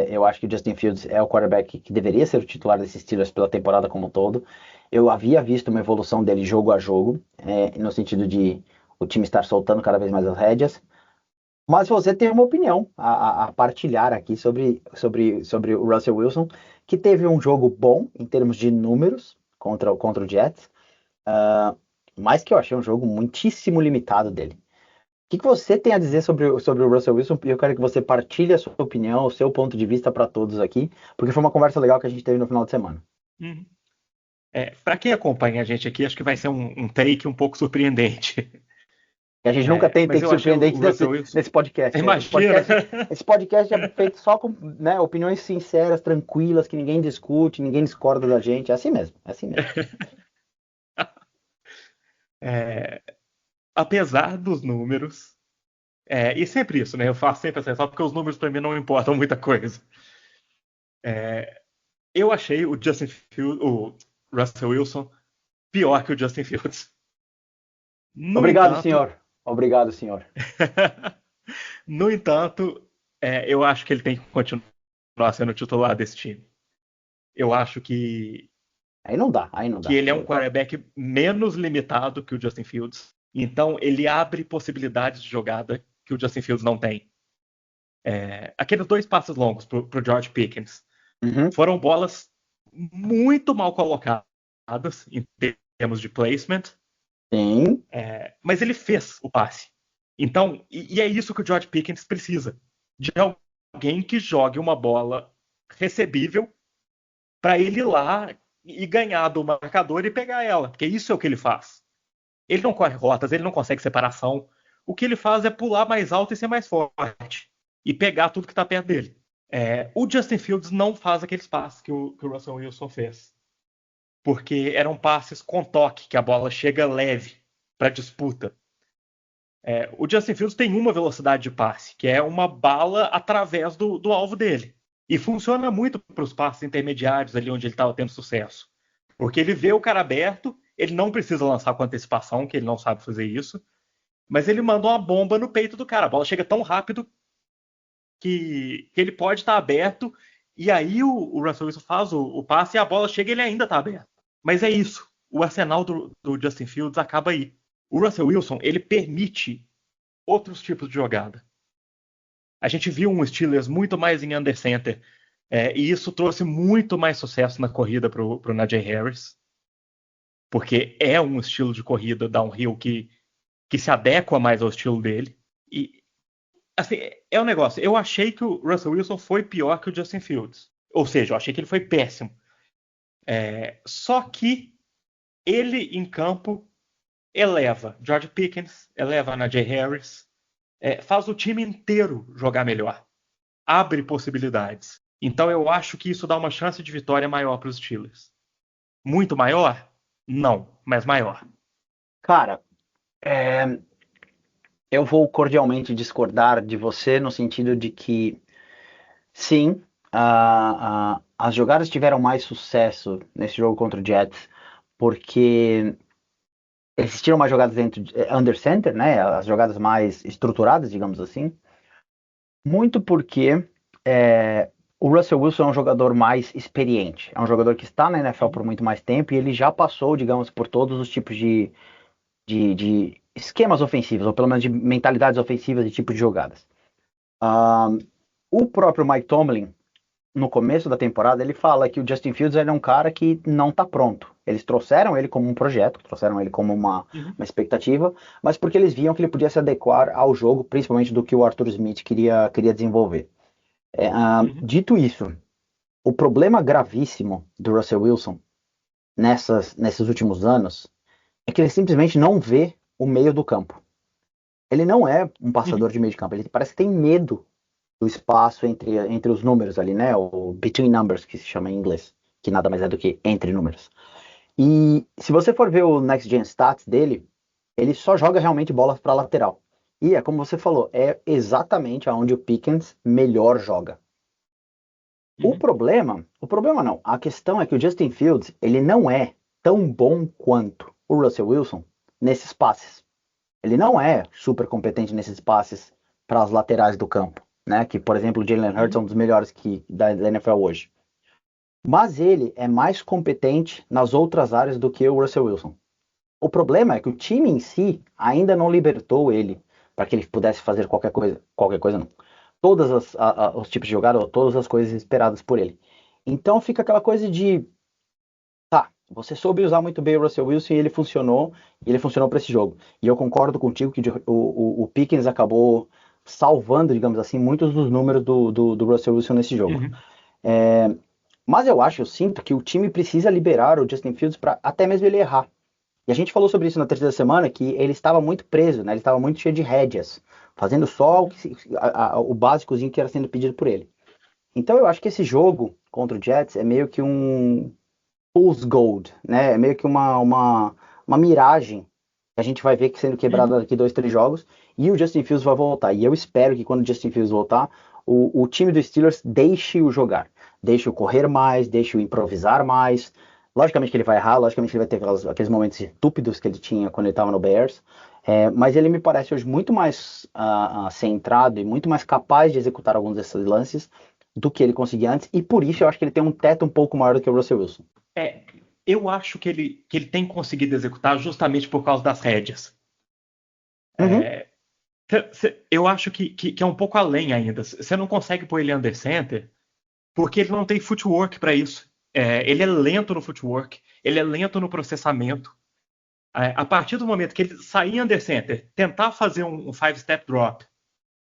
Speaker 1: Eu acho que o Justin Fields é o quarterback que deveria ser o titular desses Steelers pela temporada como um todo. Eu havia visto uma evolução dele jogo a jogo, no sentido de o time estar soltando cada vez mais as rédeas. Mas você tem uma opinião a partilhar aqui sobre o Russell Wilson, que teve um jogo bom em termos de números contra o Jets, mas que eu achei um jogo muitíssimo limitado dele. O que você tem a dizer sobre o Russell Wilson? E eu quero que você partilhe a sua opinião, o seu ponto de vista para todos aqui, porque foi uma conversa legal que a gente teve no final de semana.
Speaker 2: Uhum. Para quem acompanha a gente aqui, acho que vai ser um take um pouco surpreendente.
Speaker 1: E a gente nunca tem
Speaker 2: Mas
Speaker 1: take
Speaker 2: eu achei
Speaker 1: surpreendente
Speaker 2: o Russell Wilson.
Speaker 1: nesse podcast.
Speaker 2: Imagina!
Speaker 1: Esse podcast é feito só com, né, opiniões sinceras, tranquilas, que ninguém discute, ninguém discorda da gente. É assim mesmo, é assim mesmo.
Speaker 2: Apesar dos números, e sempre isso, né? Eu faço sempre assim, só porque os números para mim não importam muita coisa. Eu achei o Russell Wilson pior que o Justin Fields. No
Speaker 1: Obrigado,
Speaker 2: entanto,
Speaker 1: senhor. Obrigado, senhor.
Speaker 2: no entanto, eu acho que ele tem que continuar sendo titular desse time. Eu acho que
Speaker 1: Aí não dá, aí não dá.
Speaker 2: ele é um quarterback menos limitado que o Justin Fields. Então, ele abre possibilidades de jogada que o Justin Fields não tem. Aqueles 2 passes longos pro George Pickens
Speaker 1: Uhum.
Speaker 2: foram bolas muito mal colocadas em termos de placement.
Speaker 1: Sim.
Speaker 2: Mas ele fez o passe. Então, e é isso que o George Pickens precisa. De alguém que jogue uma bola recebível para ele ir lá e ganhar do marcador e pegar ela. Porque isso é o que ele faz. Ele não corre rotas, ele não consegue separação. O que ele faz é pular mais alto e ser mais forte. E pegar tudo que está perto dele. O Justin Fields não faz aqueles passes que o Russell Wilson fez. Porque eram passes com toque, que a bola chega leve para disputa. O Justin Fields tem uma velocidade de passe, que é uma bala através do alvo dele. E funciona muito para os passes intermediários, ali onde ele estava tendo sucesso. Porque ele vê o cara aberto, ele não precisa lançar com antecipação, que ele não sabe fazer isso, mas ele manda uma bomba no peito do cara. A bola chega tão rápido que ele pode estar aberto, e aí o Russell Wilson faz o passe e a bola chega e ele ainda está aberto. Mas é isso. O arsenal do Justin Fields acaba aí. O Russell Wilson, ele permite outros tipos de jogada. A gente viu um Steelers muito mais em under center, e isso trouxe muito mais sucesso na corrida para o Najee Harris, porque é um estilo de corrida downhill que se adequa mais ao estilo dele. E, assim, é um negócio. Eu achei que o Russell Wilson foi pior que o Justin Fields. Ou seja, eu achei que ele foi péssimo. Só que ele, em campo, eleva George Pickens, eleva Najee Harris, faz o time inteiro jogar melhor. Abre possibilidades. Então eu acho que isso dá uma chance de vitória maior para os Steelers. Muito maior? Não, mas maior.
Speaker 1: Cara, eu vou cordialmente discordar de você no sentido de que, sim, as jogadas tiveram mais sucesso nesse jogo contra o Jets, porque existiram mais jogadas dentro de under center, né? As jogadas mais estruturadas, digamos assim. Muito porque o Russell Wilson é um jogador mais experiente. É um jogador que está na NFL por muito mais tempo e ele já passou, digamos, por todos os tipos de esquemas ofensivos, ou pelo menos de mentalidades ofensivas e tipo de jogadas. O próprio Mike Tomlin, no começo da temporada, ele fala que o Justin Fields é um cara que não está pronto. Eles trouxeram ele como um projeto, trouxeram ele como uma expectativa, mas porque eles viam que ele podia se adequar ao jogo, principalmente do que o Arthur Smith queria desenvolver.
Speaker 2: Uhum.
Speaker 1: Dito isso, o problema gravíssimo do Russell Wilson nesses últimos anos é que ele simplesmente não vê o meio do campo. Ele não é um passador
Speaker 2: Uhum.
Speaker 1: de meio de campo, ele parece que tem medo do espaço entre os números ali, né? O between numbers, que se chama em inglês, que nada mais é do que entre números. E se você for ver o Next Gen Stats dele, ele só joga realmente bolas para lateral. E é como você falou, é exatamente aonde o Pickens melhor joga.
Speaker 2: Uhum.
Speaker 1: O problema não, a questão é que o Justin Fields, ele não é tão bom quanto o Russell Wilson nesses passes. Ele não é super competente nesses passes para as laterais do campo, né? Que, por exemplo, o Jalen Hurts é um
Speaker 2: Uhum.
Speaker 1: dos melhores da NFL hoje. Mas ele é mais competente nas outras áreas do que o Russell Wilson. O problema é que o time em si ainda não libertou ele para que ele pudesse fazer qualquer coisa não. Todas os tipos de jogada, ou todas as coisas esperadas por ele. Então fica aquela coisa de, tá, você soube usar muito bem o Russell Wilson e ele funcionou para esse jogo. E eu concordo contigo que o Pickens acabou salvando, digamos assim, muitos dos números do Russell Wilson nesse jogo.
Speaker 2: Uhum.
Speaker 1: Mas eu sinto que o time precisa liberar o Justin Fields para até mesmo ele errar. E a gente falou sobre isso na terceira semana, que ele estava muito preso, né? Ele estava muito cheio de rédeas, fazendo só o básicozinho que era sendo pedido por ele. Então eu acho que esse jogo contra o Jets é meio que um Fool's Gold, né? É meio que uma miragem que a gente vai ver que sendo quebrada
Speaker 2: Uhum.
Speaker 1: daqui 2, 3 jogos, e o Justin Fields vai voltar. E eu espero que quando o Justin Fields voltar, o time dos Steelers deixe-o jogar. Deixe-o correr mais, deixe-o improvisar mais. Logicamente que ele vai errar, logicamente que ele vai ter aqueles momentos estúpidos que ele tinha quando ele estava no Bears. Mas ele me parece hoje muito mais centrado e muito mais capaz de executar alguns desses lances do que ele conseguia antes. E por isso eu acho que ele tem um teto um pouco maior do que o Russell Wilson.
Speaker 2: É, eu acho que ele tem conseguido executar justamente por causa das rédeas.
Speaker 1: Uhum,
Speaker 2: É, eu acho que é um pouco além ainda. Você não consegue pôr ele under center porque ele não tem footwork para isso. Ele é lento no footwork, ele é lento no processamento. A partir do momento que ele sair under center, tentar fazer um five-step drop,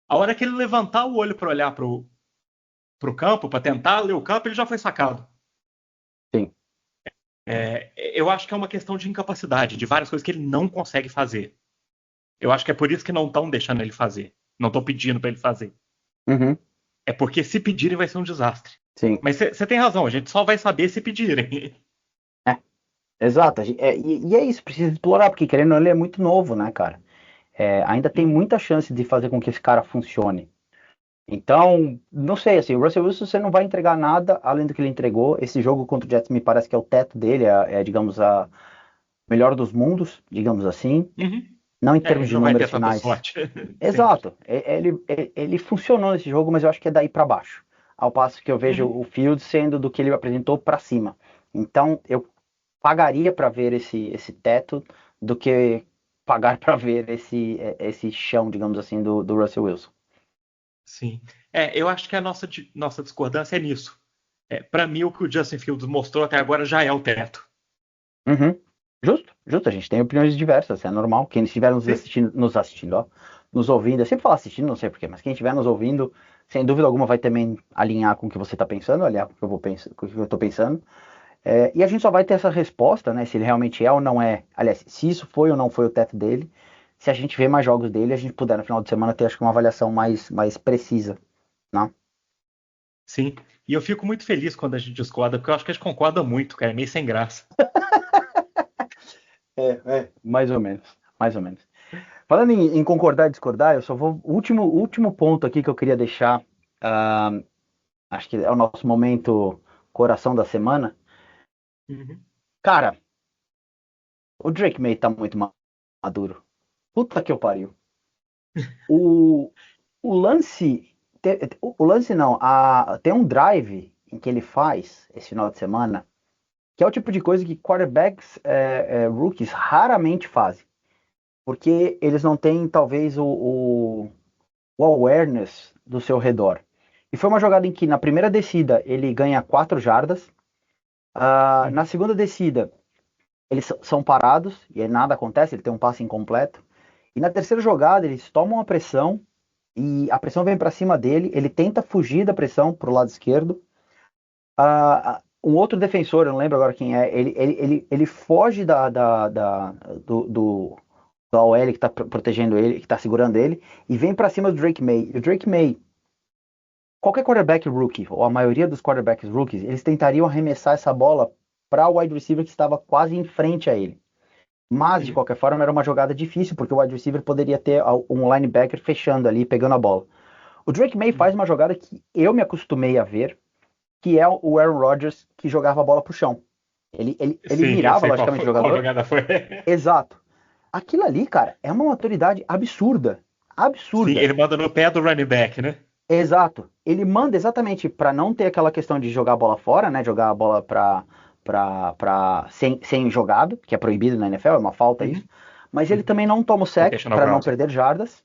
Speaker 2: a hora que ele levantar o olho para olhar pro campo, para tentar ler o campo, ele já foi sacado.
Speaker 1: sim.
Speaker 2: Eu acho que é uma questão de incapacidade, de várias coisas que ele não consegue fazer. Eu acho que é por isso que não estão deixando ele fazer. Não estão pedindo para ele fazer.
Speaker 1: Uhum,
Speaker 2: É porque se pedirem vai ser um desastre.
Speaker 1: sim.
Speaker 2: Mas você tem razão, a gente só vai saber se pedirem.
Speaker 1: É, exato. E é isso, precisa explorar, porque querendo ou não, ele é muito novo, né, cara? Ainda tem
Speaker 2: Uhum.
Speaker 1: muita chance de fazer com que esse cara funcione. Então, não sei, assim, o Russell Wilson você não vai entregar nada além do que ele entregou. Esse jogo contra o Jets me parece que é o teto dele, digamos, a melhor dos mundos, digamos assim.
Speaker 2: Uhum.
Speaker 1: Não em termos
Speaker 2: Ele
Speaker 1: de
Speaker 2: não vai
Speaker 1: números
Speaker 2: ter tanta
Speaker 1: finais.
Speaker 2: sorte. Sim.
Speaker 1: Exato. Ele funcionou nesse jogo, mas eu acho que é daí para baixo. Ao passo que eu vejo
Speaker 2: Uhum.
Speaker 1: o Fields sendo do que ele apresentou para cima. Então, eu pagaria para ver esse teto do que pagar para ver esse chão, digamos assim, do Russell Wilson.
Speaker 2: Sim. Eu acho que a nossa discordância é nisso. Para mim, o que o Justin Fields mostrou até agora já é o teto.
Speaker 1: Uhum. Justo, justo, a gente tem opiniões diversas, é normal. Quem estiver
Speaker 2: Sim.
Speaker 1: nos assistindo, ó, nos ouvindo, eu sempre falo assistindo, não sei porquê, mas quem estiver nos ouvindo, sem dúvida alguma, vai também alinhar com o que você está pensando, alinhar com o que com o que eu estou pensando. E a gente só vai ter essa resposta, né? Se ele realmente é ou não é. Aliás, se isso foi ou não foi o teto dele. Se a gente ver mais jogos dele, a gente puder no final de semana ter, acho que, uma avaliação mais precisa, né?
Speaker 2: Sim. E eu fico muito feliz quando a gente discorda, porque eu acho que a gente concorda muito, cara. É meio sem graça.
Speaker 1: Mais ou menos, mais ou menos. Falando em concordar e discordar, eu só vou. O último ponto aqui que eu queria deixar, ah, acho que é o nosso momento coração da semana.
Speaker 2: Uhum.
Speaker 1: Cara, o Drake May tá muito maduro. Puta que eu pariu. O, o lance. O lance não, tem um drive em que ele faz esse final de semana, que é o tipo de coisa que quarterbacks rookies raramente fazem. Porque eles não têm, talvez, o awareness do seu redor. E foi uma jogada em que, na primeira descida, ele ganha 4 jardas. Na
Speaker 2: Uhum.
Speaker 1: segunda descida, eles são parados e aí nada acontece, ele tem um passe incompleto. E na terceira jogada, eles tomam a pressão e a pressão vem para cima dele, ele tenta fugir da pressão pro lado esquerdo. Um outro defensor, eu não lembro agora quem é, ele foge do OL que tá protegendo ele, que tá segurando ele, e vem para cima do Drake May. E o Drake May, qualquer quarterback rookie, ou a maioria dos quarterbacks rookies, eles tentariam arremessar essa bola para o wide receiver que estava quase em frente a ele. Mas, de
Speaker 2: Sim.
Speaker 1: qualquer forma, era uma jogada difícil, porque o wide receiver poderia ter um linebacker fechando ali, pegando a bola. O Drake May faz uma jogada que eu me acostumei a ver, que é o Aaron Rodgers que jogava a bola pro chão. Ele
Speaker 2: Sim, eu
Speaker 1: mirava,
Speaker 2: sei
Speaker 1: logicamente, o
Speaker 2: qual
Speaker 1: jogador.
Speaker 2: jogada foi.
Speaker 1: Exato. Aquilo ali, cara, é uma maturidade absurda.
Speaker 2: Sim,
Speaker 1: Absurda.
Speaker 2: ele manda no pé do running back, né?
Speaker 1: Exato. Ele manda exatamente para não ter aquela questão de jogar a bola fora, né? Jogar a bola sem jogado, que é proibido na NFL, é uma falta isso.
Speaker 2: Uhum.
Speaker 1: Mas ele também não toma o sack
Speaker 2: Intentional
Speaker 1: para não
Speaker 2: ground.
Speaker 1: perder jardas,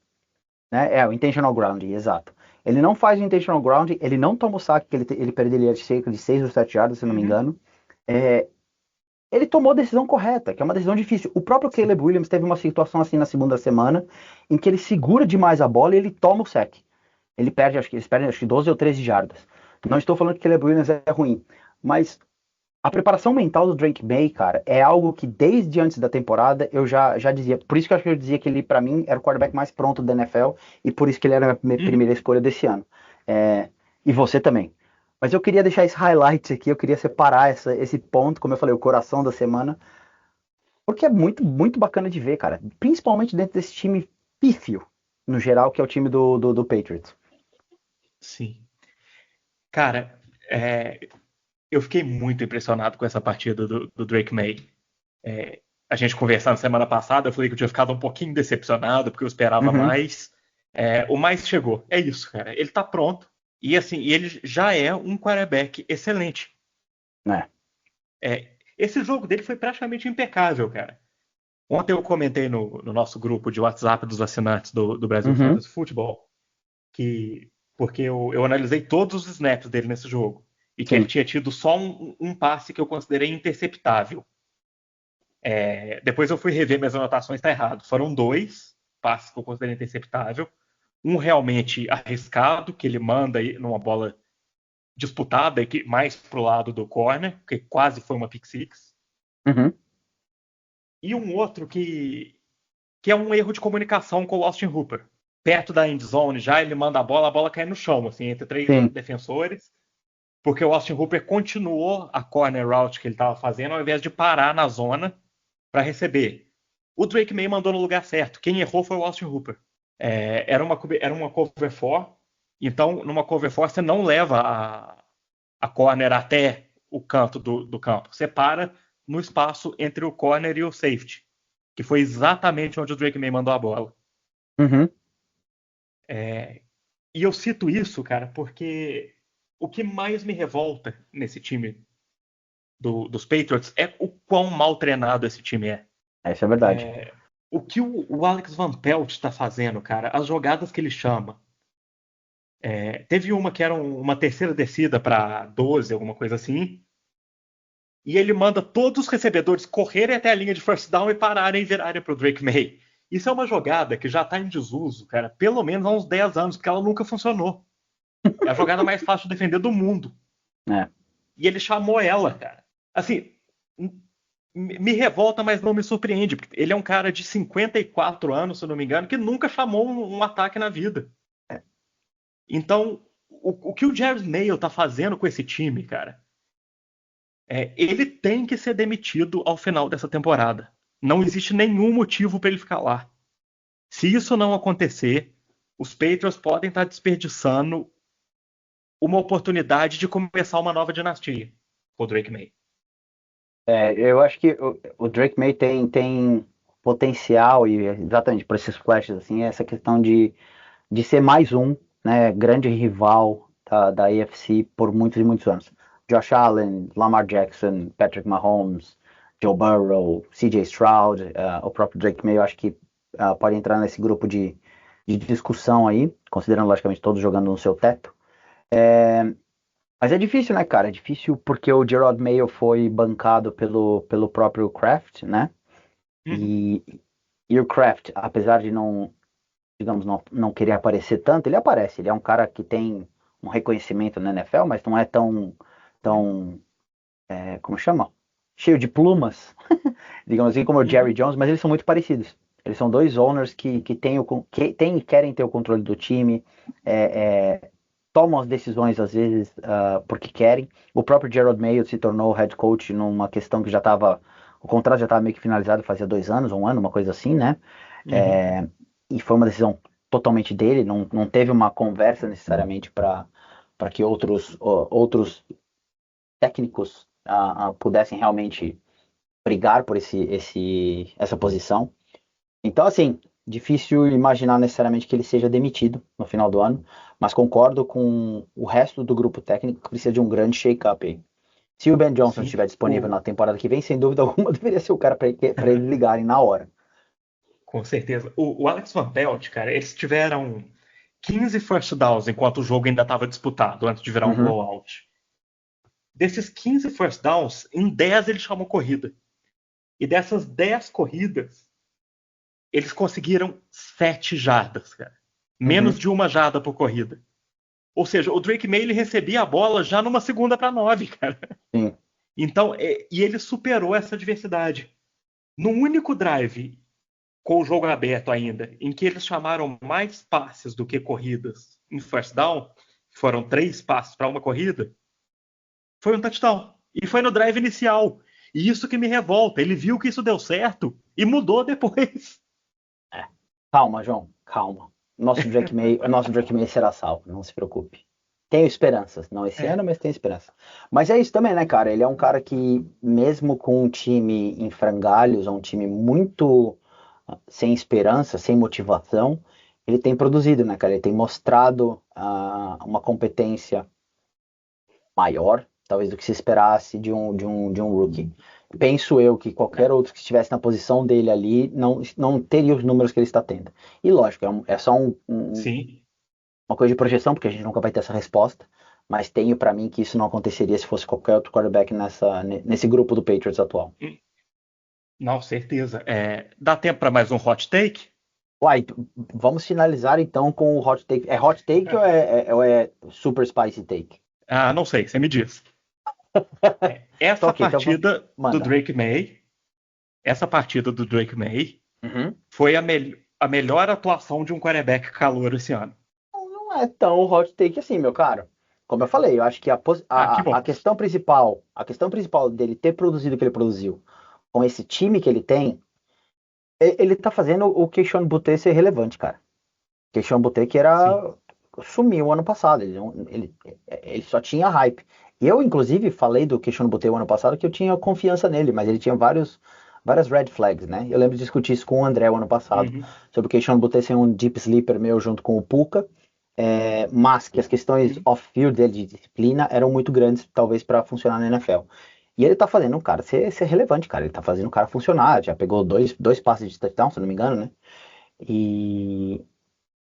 Speaker 1: né? É o intentional ground, exato. Ele não faz o intentional ground, ele não toma o sack, que ele perderia de cerca de 6 ou 7 jardas, se não me
Speaker 2: Uhum.
Speaker 1: engano. É, ele tomou a decisão correta, que é uma decisão difícil. O próprio
Speaker 2: Sim.
Speaker 1: Caleb Williams teve uma situação assim na segunda semana, em que ele segura demais a bola e ele toma o sack. Eles perdem acho que 12 ou 13 jardas. Não estou falando que o Caleb Williams é ruim, mas a preparação mental do Drake May, cara, é algo que desde antes da temporada eu já dizia. Por isso que eu acho que eu dizia que ele, para mim, era o quarterback mais pronto da NFL e por isso que ele era a minha
Speaker 2: Uhum.
Speaker 1: primeira escolha desse ano. E você também. Mas eu queria deixar esse highlight aqui, eu queria separar esse ponto, como eu falei, o coração da semana, porque é muito, muito bacana de ver, cara. Principalmente dentro desse time pífio, no geral, que é o time do Patriots.
Speaker 2: Sim. Cara, eu fiquei muito impressionado com essa partida do Drake May. A gente conversando semana passada, eu falei que eu tinha ficado um pouquinho decepcionado, porque eu esperava
Speaker 1: Uhum,
Speaker 2: mais. O mais chegou. É isso, cara. Ele tá pronto. E assim, ele já é um quarterback excelente.
Speaker 1: né?
Speaker 2: Esse jogo dele foi praticamente impecável, cara. Ontem eu comentei no nosso grupo de WhatsApp dos assinantes do Brasil
Speaker 1: Uhum,
Speaker 2: Fantasy Football que porque eu analisei todos os snaps dele nesse jogo e que ele
Speaker 1: sim.
Speaker 2: tinha tido só um passe que eu considerei interceptável. Depois eu fui rever minhas anotações, tá errado. Foram dois passes que eu considerei interceptável. Um realmente arriscado, que ele manda numa bola disputada e que mais pro lado do corner, que quase foi uma pick six.
Speaker 1: Uhum,
Speaker 2: E um outro que é um erro de comunicação com o Austin Hooper. Perto da end zone já, ele manda a bola cai no chão, assim, entre três
Speaker 1: sim.
Speaker 2: defensores, porque o Austin Hooper continuou a corner route que ele estava fazendo, ao invés de parar na zona para receber. O Drake May mandou no lugar certo. Quem errou foi o Austin Hooper. Era uma cover 4, então numa cover 4 você não leva a corner até o canto do campo. Você para no espaço entre o corner e o safety, que foi exatamente onde o Drake May mandou a bola.
Speaker 1: Uhum.
Speaker 2: E eu cito isso, cara, porque o que mais me revolta nesse time dos Patriots é o quão mal treinado esse time é.
Speaker 1: Essa é a verdade.
Speaker 2: O que o Alex Van Pelt está fazendo, cara, as jogadas que ele chama. Teve uma que era uma terceira descida para 12, alguma coisa assim, e ele manda todos os recebedores correrem até a linha de first down e pararem e virarem para o Drake May. Isso é uma jogada que já está em desuso, cara, pelo menos há uns 10 anos, porque ela nunca funcionou. É a jogada mais fácil de defender do mundo.
Speaker 1: É.
Speaker 2: E ele chamou ela, cara. Assim, me revolta, mas não me surpreende, porque ele é um cara de 54 anos, se eu não me engano, que nunca chamou um ataque na vida. Então, o que o Jerry Mayo tá fazendo com esse time, cara, ele tem que ser demitido ao final dessa temporada. Não existe nenhum motivo para ele ficar lá. Se isso não acontecer, os Patriots podem estar desperdiçando uma oportunidade de começar uma nova dinastia com o Drake May.
Speaker 1: Eu acho que o Drake May tem potencial e exatamente por esses flashes assim, essa questão de ser mais um, né, grande rival da AFC por muitos e muitos anos. Josh Allen, Lamar Jackson, Patrick Mahomes, Joe Burrow, CJ Stroud, o próprio Drake May, eu acho que pode entrar nesse grupo de discussão aí, considerando logicamente todos jogando no seu teto. Mas é difícil, né, cara? É difícil porque o Gerard Mayo foi bancado pelo próprio Kraft, né?
Speaker 2: Uhum.
Speaker 1: E, e o Kraft, apesar de não. digamos, não querer aparecer tanto, ele aparece. Ele é um cara que tem um reconhecimento na NFL, mas não é tão como chama? Cheio de plumas, digamos assim, como o Jerry
Speaker 2: Uhum.
Speaker 1: Jones, mas eles são muito parecidos. Eles são dois owners que têm e querem ter o controle do time, é, tomam as decisões às vezes porque querem. O próprio Gerald Mayo se tornou head coach numa questão que já estava, o contrato já estava meio que finalizado fazia 2 anos, um ano, uma coisa assim, né?
Speaker 2: Uhum.
Speaker 1: É, e foi uma decisão totalmente dele, não teve uma conversa necessariamente para que outros técnicos pudessem realmente brigar por essa posição. Então, assim, difícil imaginar necessariamente que ele seja demitido no final do ano, mas concordo com o resto do grupo técnico que precisa de um grande shake-up aí. Se o Ben Johnson
Speaker 2: Sim,
Speaker 1: estiver disponível na temporada que vem, sem dúvida alguma, deveria ser o cara para eles ligarem na hora.
Speaker 2: com certeza. O Alex Van Pelt, cara, eles tiveram 15 first downs enquanto o jogo ainda estava disputado, antes de virar um
Speaker 1: Uhum,
Speaker 2: blowout. Desses 15 first downs, em 10 ele chamou corrida. E dessas 10 corridas, eles conseguiram 7 jardas, cara. Menos
Speaker 1: uhum,
Speaker 2: de uma jarda por corrida. Ou seja, o Drake May ele recebia a bola já numa segunda para 9, cara.
Speaker 1: sim.
Speaker 2: Então, e ele superou essa adversidade. No único drive com o jogo aberto ainda, em que eles chamaram mais passes do que corridas em first down, foram 3 passes para uma corrida, foi um touchdown. E foi no drive inicial. E isso que me revolta. Ele viu que isso deu certo e mudou depois.
Speaker 1: É. Calma, João, calma. Nosso Drake May será salvo, não se preocupe. Tenho esperanças, não esse
Speaker 2: É,
Speaker 1: ano, mas tenho esperança. Mas é isso também, né, cara? Ele é um cara que, mesmo com um time em frangalhos, um time muito sem esperança, sem motivação, ele tem produzido, né, cara? Ele tem mostrado uma competência maior, talvez do que se esperasse de um rookie. Penso eu que qualquer outro que estivesse na posição dele ali não teria os números que ele está tendo. E lógico, é só
Speaker 2: sim.
Speaker 1: uma coisa de projeção, porque a gente nunca vai ter essa resposta, mas tenho para mim que isso não aconteceria se fosse qualquer outro quarterback nesse grupo do Patriots atual.
Speaker 2: Não, certeza. Dá tempo para mais um hot take?
Speaker 1: Uai, vamos finalizar então com o hot take. É hot take ou é super spicy take?
Speaker 2: Ah, não sei, você me diz.
Speaker 1: Então,
Speaker 2: Essa
Speaker 1: ok, então
Speaker 2: partida do
Speaker 1: manda.
Speaker 2: Drake May, essa partida do Drake May
Speaker 1: Uhum.
Speaker 2: foi a melhor atuação de um quarterback calouro esse ano.
Speaker 1: Não é tão hot take assim, meu caro. Como eu falei, eu acho que
Speaker 2: Ah, que
Speaker 1: a
Speaker 2: bom.
Speaker 1: questão principal dele ter produzido o que ele produziu com esse time que ele tem, ele tá fazendo o Keishon Butte ser relevante, cara. Keishon Butte que
Speaker 2: Sim.
Speaker 1: sumiu ano passado, ele só tinha hype. Eu, inclusive, falei do Keishon Butte o ano passado que eu tinha confiança nele, mas ele tinha várias red flags, né? Eu lembro de discutir isso com o André o ano passado,
Speaker 2: Uhum.
Speaker 1: sobre o Keishon Butte ser um deep sleeper meu junto com o Puka, mas que as questões
Speaker 2: Uhum.
Speaker 1: off-field dele de disciplina eram muito grandes, talvez, para funcionar na NFL. E ele tá fazendo o cara ser relevante, cara. Ele tá fazendo o cara funcionar. Já pegou dois passes de touchdown, se eu não me engano, né? E.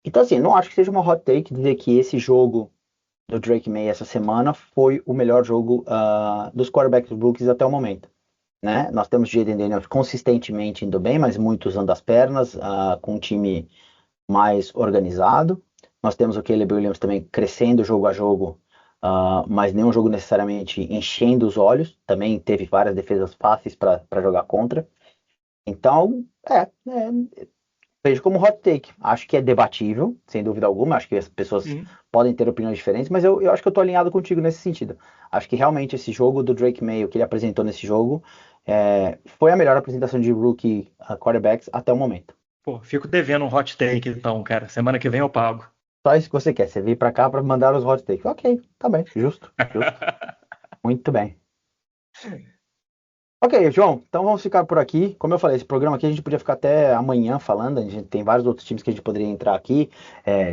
Speaker 1: Então, assim, não acho que seja uma hot take dizer que esse jogo do Drake May essa semana foi o melhor jogo dos quarterbacks rookies até o momento. Né? Nós temos Jaden Daniels consistentemente indo bem, mas muito usando as pernas, com um time mais organizado. Nós temos o Caleb Williams também crescendo jogo a jogo, mas nenhum jogo necessariamente enchendo os olhos. Também teve várias defesas fáceis para jogar contra. Então, vejo como hot take. Acho que é debatível, sem dúvida alguma. Acho que as pessoas
Speaker 2: Uhum.
Speaker 1: podem ter opiniões diferentes, mas eu acho que eu estou alinhado contigo nesse sentido. Acho que realmente esse jogo do Drake May, o que ele apresentou nesse jogo, foi a melhor apresentação de rookie quarterbacks até o momento.
Speaker 2: Pô, fico devendo um hot take então, cara. Semana que vem eu pago.
Speaker 1: Só isso que você quer. Você vir pra cá pra mandar os hot takes. Ok, tá bem. Justo, justo. Muito bem. Ok, João. Então vamos ficar por aqui. Como eu falei, esse programa aqui a gente podia ficar até amanhã falando. A gente tem vários outros times que a gente poderia entrar aqui.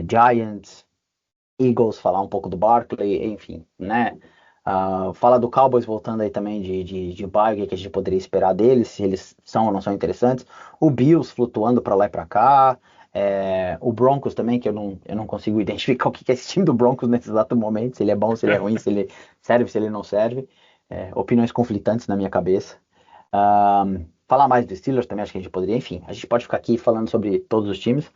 Speaker 1: Giants, Eagles, falar um pouco do Barkley, enfim, né? Falar do Cowboys voltando aí também de bye, o que a gente poderia esperar deles, se eles são ou não são interessantes. O Bills flutuando para lá e para cá. O Broncos também, que eu não consigo identificar o que é esse time do Broncos nesse exato momento, se ele é bom, se ele é ruim, se ele serve, se ele não serve. Opiniões conflitantes na minha cabeça. Falar mais dos Steelers também, acho que a gente poderia. Enfim, a gente pode ficar aqui falando sobre todos os times.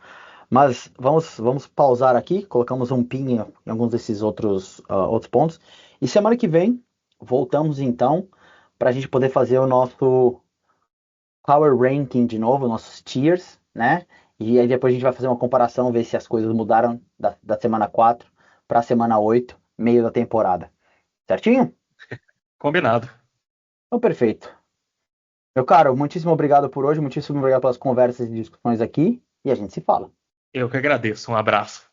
Speaker 1: Mas vamos pausar aqui, colocamos um pin em alguns desses outros pontos. E semana que vem, voltamos então, para a gente poder fazer o nosso Power Ranking de novo, nossos tiers, né? E aí depois a gente vai fazer uma comparação, ver se as coisas mudaram da semana 4 para a semana 8, meio da temporada. Certinho?
Speaker 2: Combinado.
Speaker 1: Então, perfeito. Meu caro, muitíssimo obrigado por hoje, muitíssimo obrigado pelas conversas e discussões aqui, e a gente se fala.
Speaker 2: Eu que agradeço. Um abraço.